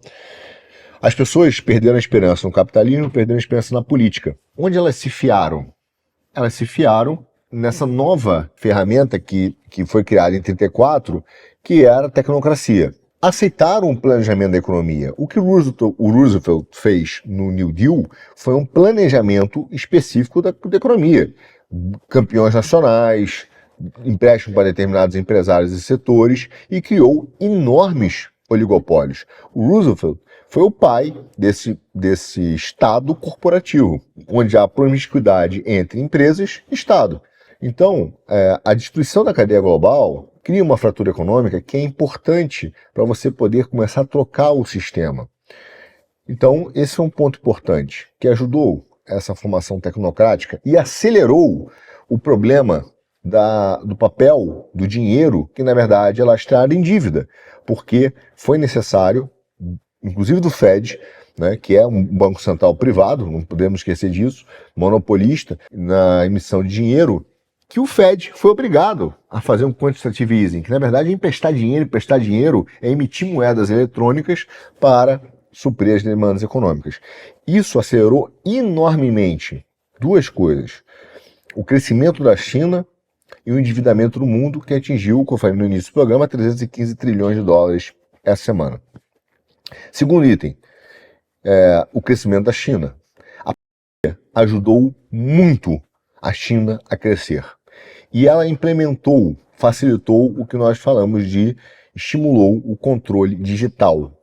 as pessoas perderam a esperança no capitalismo, perderam a esperança na política. Onde elas se fiaram? Elas se fiaram nessa nova ferramenta que foi criada em 34, que era a tecnocracia. Aceitaram um planejamento da economia. O que o Roosevelt fez no New Deal foi um planejamento específico da economia. Campeões nacionais, empréstimo para determinados empresários e setores, e criou enormes oligopólios. O Roosevelt foi o pai desse Estado corporativo, onde há promiscuidade entre empresas e Estado. Então, a destruição da cadeia global cria uma fratura econômica que é importante para você poder começar a trocar o sistema. Então, esse é um ponto importante, que ajudou essa formação tecnocrática e acelerou o problema do papel, do dinheiro, que na verdade é lastrado em dívida, porque foi necessário, inclusive do Fed, né, que é um banco central privado, não podemos esquecer disso, monopolista na emissão de dinheiro, que o Fed foi obrigado a fazer um quantitative easing, que na verdade é emprestar dinheiro é emitir moedas eletrônicas para suprir as demandas econômicas. Isso acelerou enormemente duas coisas: o crescimento da China e o endividamento do mundo, que atingiu, como eu falei no início do programa, 315 trilhões de dólares essa semana. Segundo item, o crescimento da China. A pandemia ajudou muito a China a crescer. E ela implementou, facilitou o que nós falamos de estimulou o controle digital,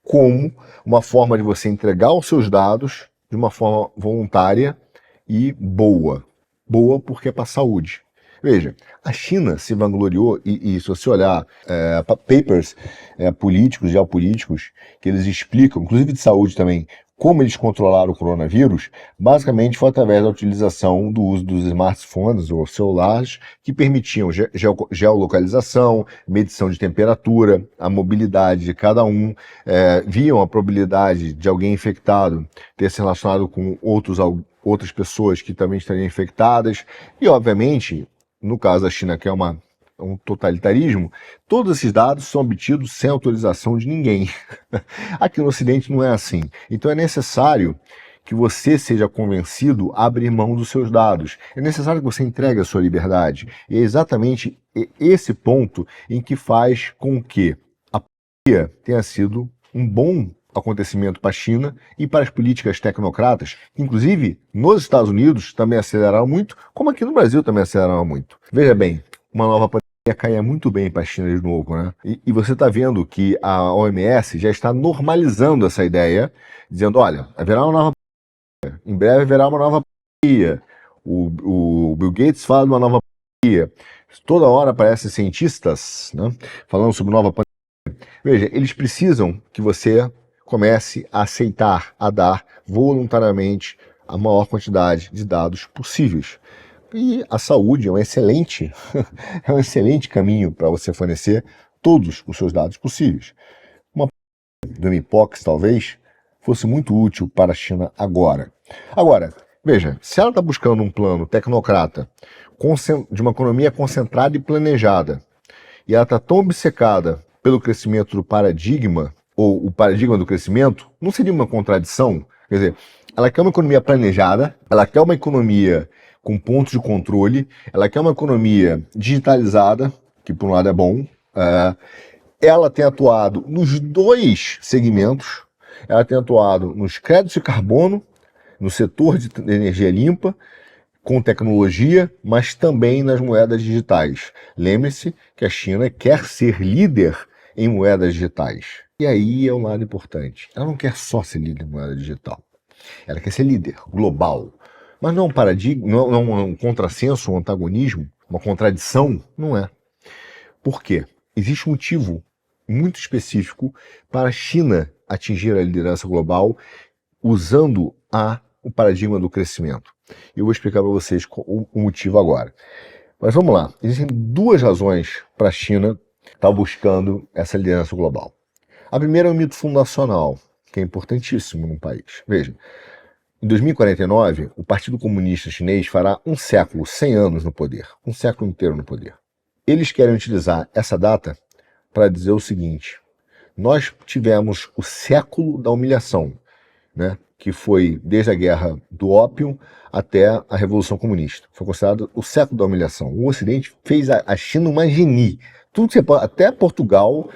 como uma forma de você entregar os seus dados de uma forma voluntária e boa. Boa porque é para a saúde. Veja, a China se vangloriou, e se você olhar papers políticos, geopolíticos, que eles explicam, inclusive de saúde também, como eles controlaram o coronavírus, basicamente foi através da utilização do uso dos smartphones ou celulares que permitiam geolocalização, medição de temperatura, a mobilidade de cada um, viam a probabilidade de alguém infectado ter se relacionado com outras pessoas que também estariam infectadas, e obviamente, no caso da China, que é um totalitarismo, todos esses dados são obtidos sem autorização de ninguém. Aqui no Ocidente não é assim. Então é necessário que você seja convencido a abrir mão dos seus dados. É necessário que você entregue a sua liberdade. E é exatamente esse ponto em que faz com que a pandemia tenha sido um bom acontecimento para a China e para as políticas tecnocratas, que inclusive nos Estados Unidos também aceleraram muito, como aqui no Brasil também aceleraram muito. Veja bem, uma nova pandemia caia muito bem para a China de novo, né? E você está vendo que a OMS já está normalizando essa ideia, dizendo, olha, haverá uma nova pandemia, em breve haverá uma nova pandemia, o Bill Gates fala de uma nova pandemia, toda hora aparecem cientistas, né, falando sobre nova pandemia. Veja, eles precisam que você comece a aceitar, a dar voluntariamente a maior quantidade de dados possíveis. E a saúde é um excelente caminho para você fornecer todos os seus dados possíveis. Uma do Mpox, talvez, fosse muito útil para a China agora. Agora, veja, se ela está buscando um plano tecnocrata de uma economia concentrada e planejada, e ela está tão obcecada pelo crescimento do paradigma, ou o paradigma do crescimento, não seria uma contradição? Quer dizer, ela quer uma economia planejada, ela quer uma economia com pontos de controle, ela quer uma economia digitalizada, que por um lado é bom, ela tem atuado nos dois segmentos, ela tem atuado nos créditos de carbono, no setor de energia limpa, com tecnologia, mas também nas moedas digitais. Lembre-se que a China quer ser líder em moedas digitais. E aí é um lado importante. Ela não quer só ser líder em moeda digital. Ela quer ser líder global. Mas não é um paradigma, não é um contrassenso, um antagonismo, uma contradição? Não é. Por quê? Existe um motivo muito específico para a China atingir a liderança global usando o paradigma do crescimento. Eu vou explicar para vocês o motivo agora. Mas vamos lá. Existem duas razões para a China estar buscando essa liderança global. A primeira é o mito fundacional, que é importantíssimo num país. Veja, em 2049, o Partido Comunista Chinês fará um século, 100 anos no poder. Um século inteiro no poder. Eles querem utilizar essa data para dizer o seguinte: nós tivemos o século da humilhação, né, que foi desde a guerra do ópio até a Revolução Comunista. Foi considerado o século da humilhação. O Ocidente fez a China uma geni. Tudo que você pode, até Portugal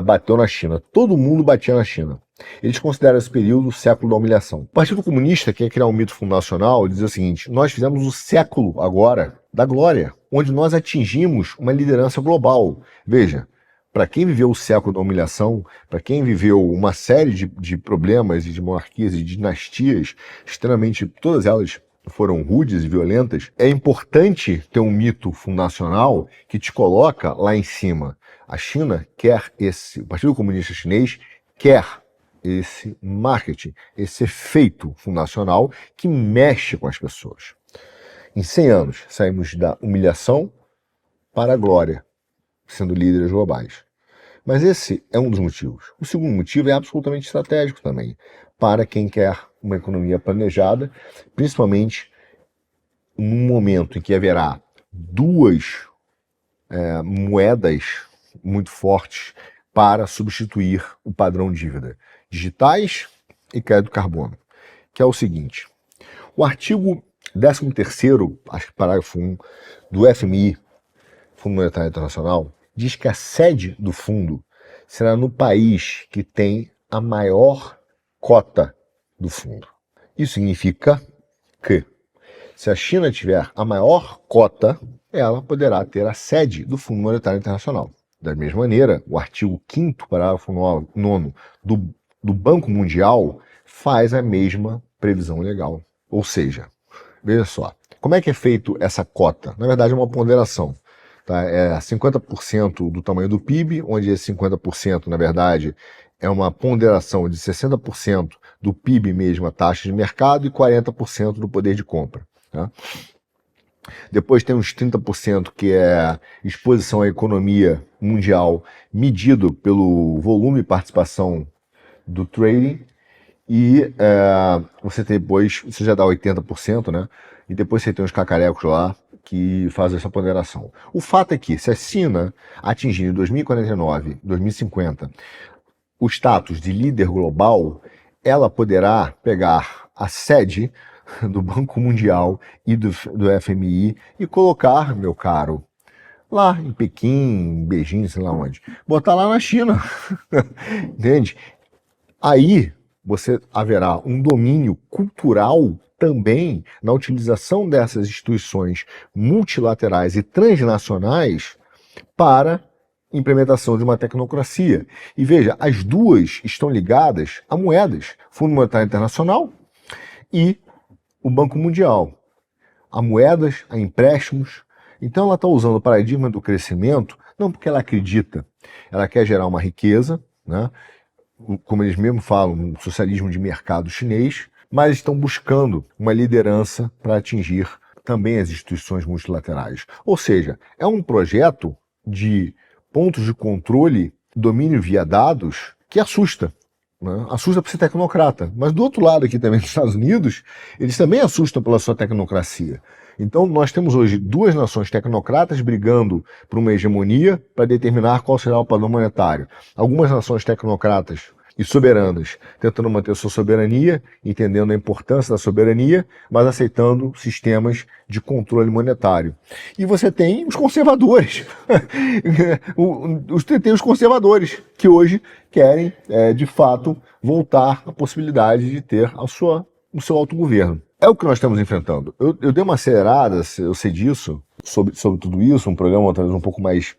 bateu na China. Todo mundo batia na China. Eles consideram esse período o século da humilhação. O Partido Comunista quer criar um mito fundacional e dizer o seguinte: nós fizemos o século agora da glória, onde nós atingimos uma liderança global. Veja, para quem viveu o século da humilhação, para quem viveu uma série de problemas e de monarquias e de dinastias extremamente, todas elas foram rudes e violentas, é importante ter um mito fundacional que te coloca lá em cima. A China quer o Partido Comunista Chinês quer esse marketing, esse efeito fundacional que mexe com as pessoas. Em 100 anos, saímos da humilhação para a glória, sendo líderes globais. Mas esse é um dos motivos. O segundo motivo é absolutamente estratégico também, para quem quer uma economia planejada, principalmente num momento em que haverá duas moedas muito fortes para substituir o padrão dívida, digitais e crédito carbono, que é o seguinte: o artigo 13º, acho que parágrafo 1, do FMI, Fundo Monetário Internacional, diz que a sede do fundo será no país que tem a maior cota do fundo. Isso significa que, se a China tiver a maior cota, ela poderá ter a sede do Fundo Monetário Internacional. Da mesma maneira, o artigo 5º, parágrafo 9 do Banco Mundial faz a mesma previsão legal. Ou seja, veja só, como é que é feito essa cota? Na verdade, é uma ponderação. Tá? É 50% do tamanho do PIB, onde esse 50%, na verdade, é uma ponderação de 60% do PIB mesmo, a taxa de mercado, e 40% do poder de compra. Tá? Depois tem uns 30% que é exposição à economia mundial, medido pelo volume e participação do trading, e você já dá 80%, né? E depois você tem os cacarecos lá que fazem essa ponderação. O fato é que, se a China atingir em 2049, 2050, o status de líder global, ela poderá pegar a sede do Banco Mundial e do FMI e colocar, meu caro, lá em Pequim, em Beijing, sei lá onde, botar lá na China, entende? Aí você haverá um domínio cultural também na utilização dessas instituições multilaterais e transnacionais para implementação de uma tecnocracia. E veja, as duas estão ligadas a moedas, Fundo Monetário Internacional e o Banco Mundial, a moedas, a empréstimos. Então ela está usando o paradigma do crescimento, não porque ela acredita, ela quer gerar uma riqueza, né? Como eles mesmos falam, um socialismo de mercado chinês, mas estão buscando uma liderança para atingir também as instituições multilaterais. Ou seja, é um projeto de pontos de controle, domínio via dados, que assusta. Né? Assusta por ser tecnocrata. Mas do outro lado aqui também, nos Estados Unidos, eles também assustam pela sua tecnocracia. Então nós temos hoje duas nações tecnocratas brigando por uma hegemonia para determinar qual será o padrão monetário. Algumas nações tecnocratas e soberanas tentando manter sua soberania, entendendo a importância da soberania, mas aceitando sistemas de controle monetário. E você tem os conservadores. Tem os conservadores que hoje querem, de fato, voltar à possibilidade de ter o seu autogoverno. É o que nós estamos enfrentando. Eu dei uma acelerada, eu sei disso, sobre tudo isso, um programa talvez um pouco mais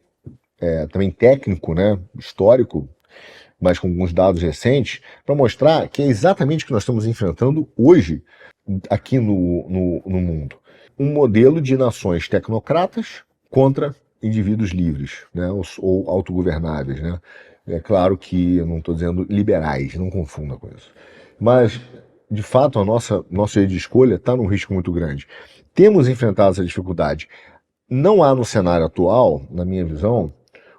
também técnico, né, histórico, mas com alguns dados recentes, para mostrar que é exatamente o que nós estamos enfrentando hoje aqui no mundo. Um modelo de nações tecnocratas contra indivíduos livres, né, ou autogovernáveis. Né? É claro que eu não estou dizendo liberais, não confunda com isso. Mas, de fato, a nossa rede de escolha está num risco muito grande. Temos enfrentado essa dificuldade. Não há no cenário atual, na minha visão,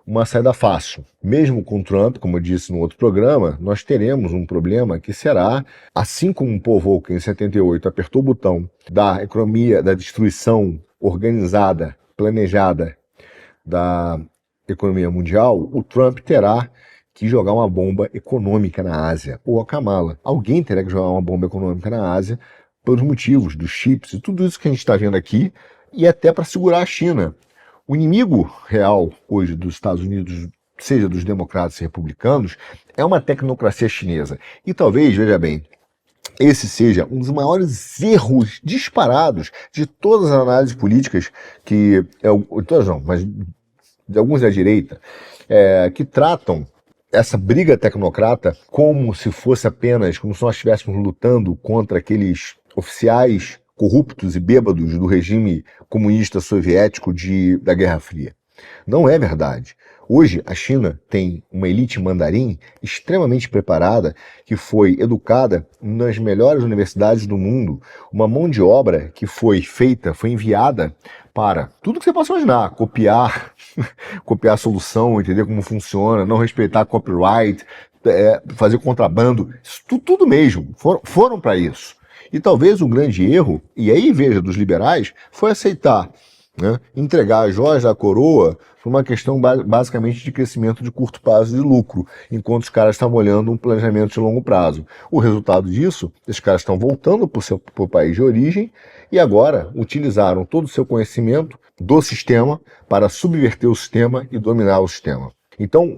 uma saída fácil. Mesmo com Trump, como eu disse no outro programa, nós teremos um problema que será, assim como Paul Volcker em 78 apertou o botão da economia, da destruição organizada, planejada da economia mundial, o Trump terá que jogar uma bomba econômica na Ásia, ou a Kamala. Alguém terá que jogar uma bomba econômica na Ásia pelos motivos dos chips e tudo isso que a gente está vendo aqui, e até para segurar a China. O inimigo real hoje dos Estados Unidos, seja dos democratas e republicanos, é uma tecnocracia chinesa. E talvez, veja bem, esse seja um dos maiores erros disparados de todas as análises políticas todas não, mas de alguns da direita, que tratam essa briga tecnocrata como se fosse apenas, como se nós estivéssemos lutando contra aqueles oficiais corruptos e bêbados do regime comunista soviético da Guerra Fria. Não é verdade. Hoje, a China tem uma elite mandarim extremamente preparada, que foi educada nas melhores universidades do mundo, uma mão de obra que foi enviada para tudo que você possa imaginar, copiar copiar a solução, entender como funciona, não respeitar copyright, fazer contrabando, isso tudo mesmo, foram para isso. E talvez o grande erro, e aí veja, dos liberais, foi aceitar, né, entregar as joias da coroa por uma questão basicamente de crescimento de curto prazo de lucro, enquanto os caras estavam olhando um planejamento de longo prazo. O resultado disso, esses caras estão voltando para o país de origem e agora utilizaram todo o seu conhecimento do sistema para subverter o sistema e dominar o sistema. Então,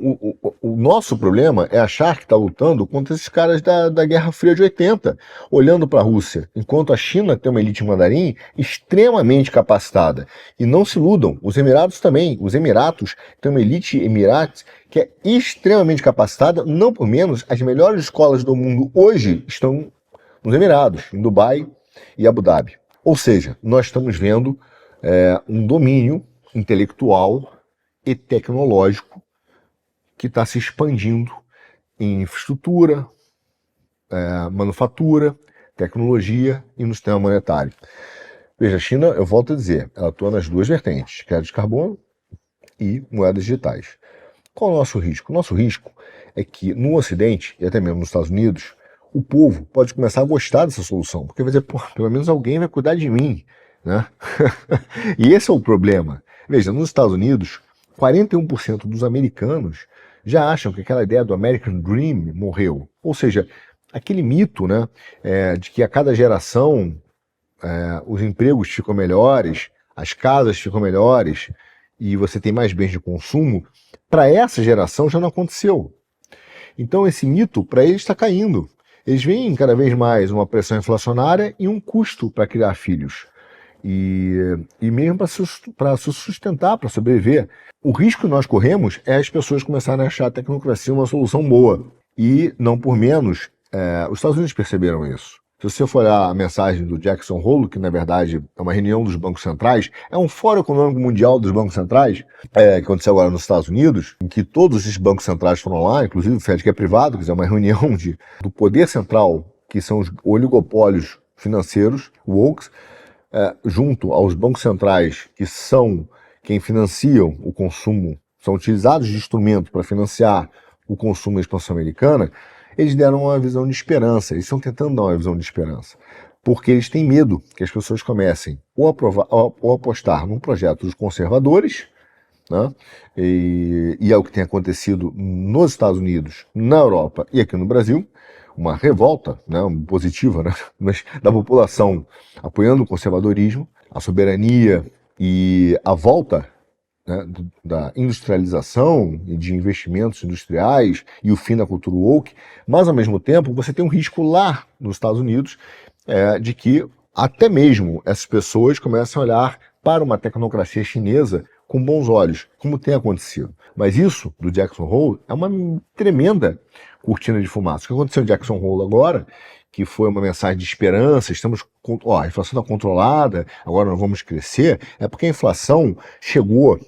o nosso problema é achar que está lutando contra esses caras da Guerra Fria de 80, olhando para a Rússia, enquanto a China tem uma elite mandarim extremamente capacitada. E não se iludam, os Emirados também. Os Emiratos têm uma elite Emirates que é extremamente capacitada, não por menos, as melhores escolas do mundo hoje estão nos Emirados, em Dubai e Abu Dhabi. Ou seja, nós estamos vendo um domínio intelectual e tecnológico que está se expandindo em infraestrutura, manufatura, tecnologia e no sistema monetário. Veja, a China, eu volto a dizer, ela atua nas duas vertentes, crédito de carbono e moedas digitais. Qual é o nosso risco? O nosso risco é que no Ocidente, e até mesmo nos Estados Unidos, o povo pode começar a gostar dessa solução, porque vai dizer, pô, pelo menos alguém vai cuidar de mim, né? E esse é o problema. Veja, nos Estados Unidos, 41% dos americanos já acham que aquela ideia do American Dream morreu. Ou seja, aquele mito, né, de que a cada geração os empregos ficam melhores, as casas ficam melhores e você tem mais bens de consumo, para essa geração já não aconteceu. Então esse mito, para eles, está caindo. Eles veem cada vez mais uma pressão inflacionária e um custo para criar filhos. E mesmo para se sustentar, para sobreviver. O risco que nós corremos é as pessoas começarem a achar a tecnocracia uma solução boa. E, não por menos, os Estados Unidos perceberam isso. Se você for olhar a mensagem do Jackson Hole, que na verdade é uma reunião dos bancos centrais, é um Fórum Econômico Mundial dos Bancos Centrais, que aconteceu agora nos Estados Unidos, em que todos esses bancos centrais foram lá, inclusive o Fed, que é privado, quer dizer, é uma reunião do poder central, que são os oligopólios financeiros, wokes, junto aos bancos centrais, que são quem financiam o consumo, são utilizados de instrumento para financiar o consumo e a expansão americana, eles deram uma visão de esperança, eles estão tentando dar uma visão de esperança, porque eles têm medo que as pessoas comecem ou apostar num projeto dos conservadores, né? E é o que tem acontecido nos Estados Unidos, na Europa e aqui no Brasil, uma revolta, né, positiva, né, mas da população apoiando o conservadorismo, a soberania e a volta, né, da industrialização e de investimentos industriais e o fim da cultura woke, mas ao mesmo tempo você tem um risco lá nos Estados Unidos de que até mesmo essas pessoas comecem a olhar para uma tecnocracia chinesa com bons olhos, como tem acontecido. Mas isso, do Jackson Hole, é uma tremenda cortina de fumaça. O que aconteceu em Jackson Hole agora, que foi uma mensagem de esperança, a inflação está controlada, agora nós vamos crescer, é porque a inflação chegou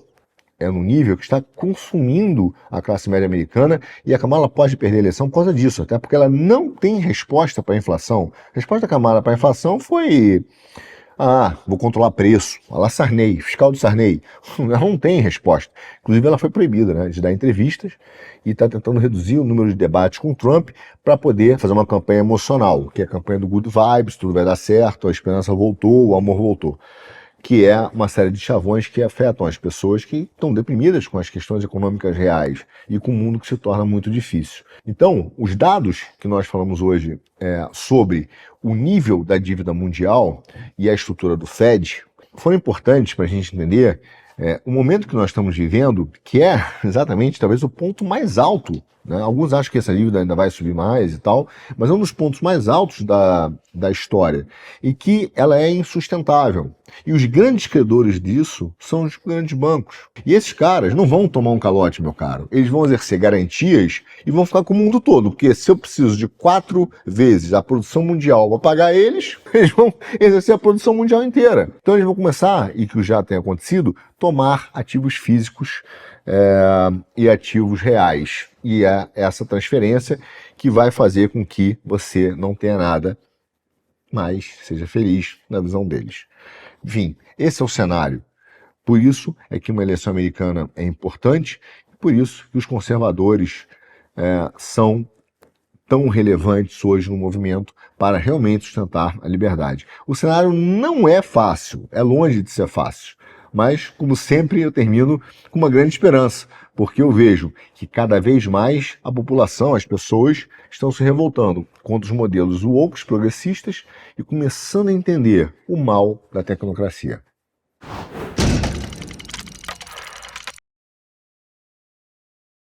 num nível que está consumindo a classe média americana e a Kamala pode perder a eleição por causa disso, até porque ela não tem resposta para a inflação. A resposta da Kamala para a inflação foi: vou controlar preço. Olha lá, Sarney, fiscal do Sarney. Ela não tem resposta. Inclusive, ela foi proibida, né, de dar entrevistas e está tentando reduzir o número de debates com Trump para poder fazer uma campanha emocional, que é a campanha do Good Vibes, tudo vai dar certo, a esperança voltou, o amor voltou. Que é uma série de chavões que afetam as pessoas que estão deprimidas com as questões econômicas reais e com um mundo que se torna muito difícil. Então, os dados que nós falamos hoje sobre o nível da dívida mundial e a estrutura do Fed foram importantes para a gente entender o momento que nós estamos vivendo, que é exatamente talvez o ponto mais alto, né? Alguns acham que essa dívida ainda vai subir mais e tal, mas é um dos pontos mais altos da história e que ela é insustentável. E os grandes credores disso são os grandes bancos. E esses caras não vão tomar um calote, meu caro. Eles vão exercer garantias e vão ficar com o mundo todo, porque se eu preciso de 4 vezes a produção mundial para pagar eles vão exercer a produção mundial inteira. Então eles vão começar, e que já tem acontecido, tomar ativos físicos e ativos reais. E é essa transferência que vai fazer com que você não tenha nada, mas seja feliz na visão deles. Enfim, esse é o cenário Por isso é que uma eleição americana é importante, por isso que os conservadores são tão relevantes hoje no movimento para realmente sustentar a liberdade. O cenário não é fácil, é longe de ser fácil, mas, como sempre, eu termino com uma grande esperança, porque eu vejo que cada vez mais a população, as pessoas, estão se revoltando contra os modelos woke progressistas e começando a entender o mal da tecnocracia.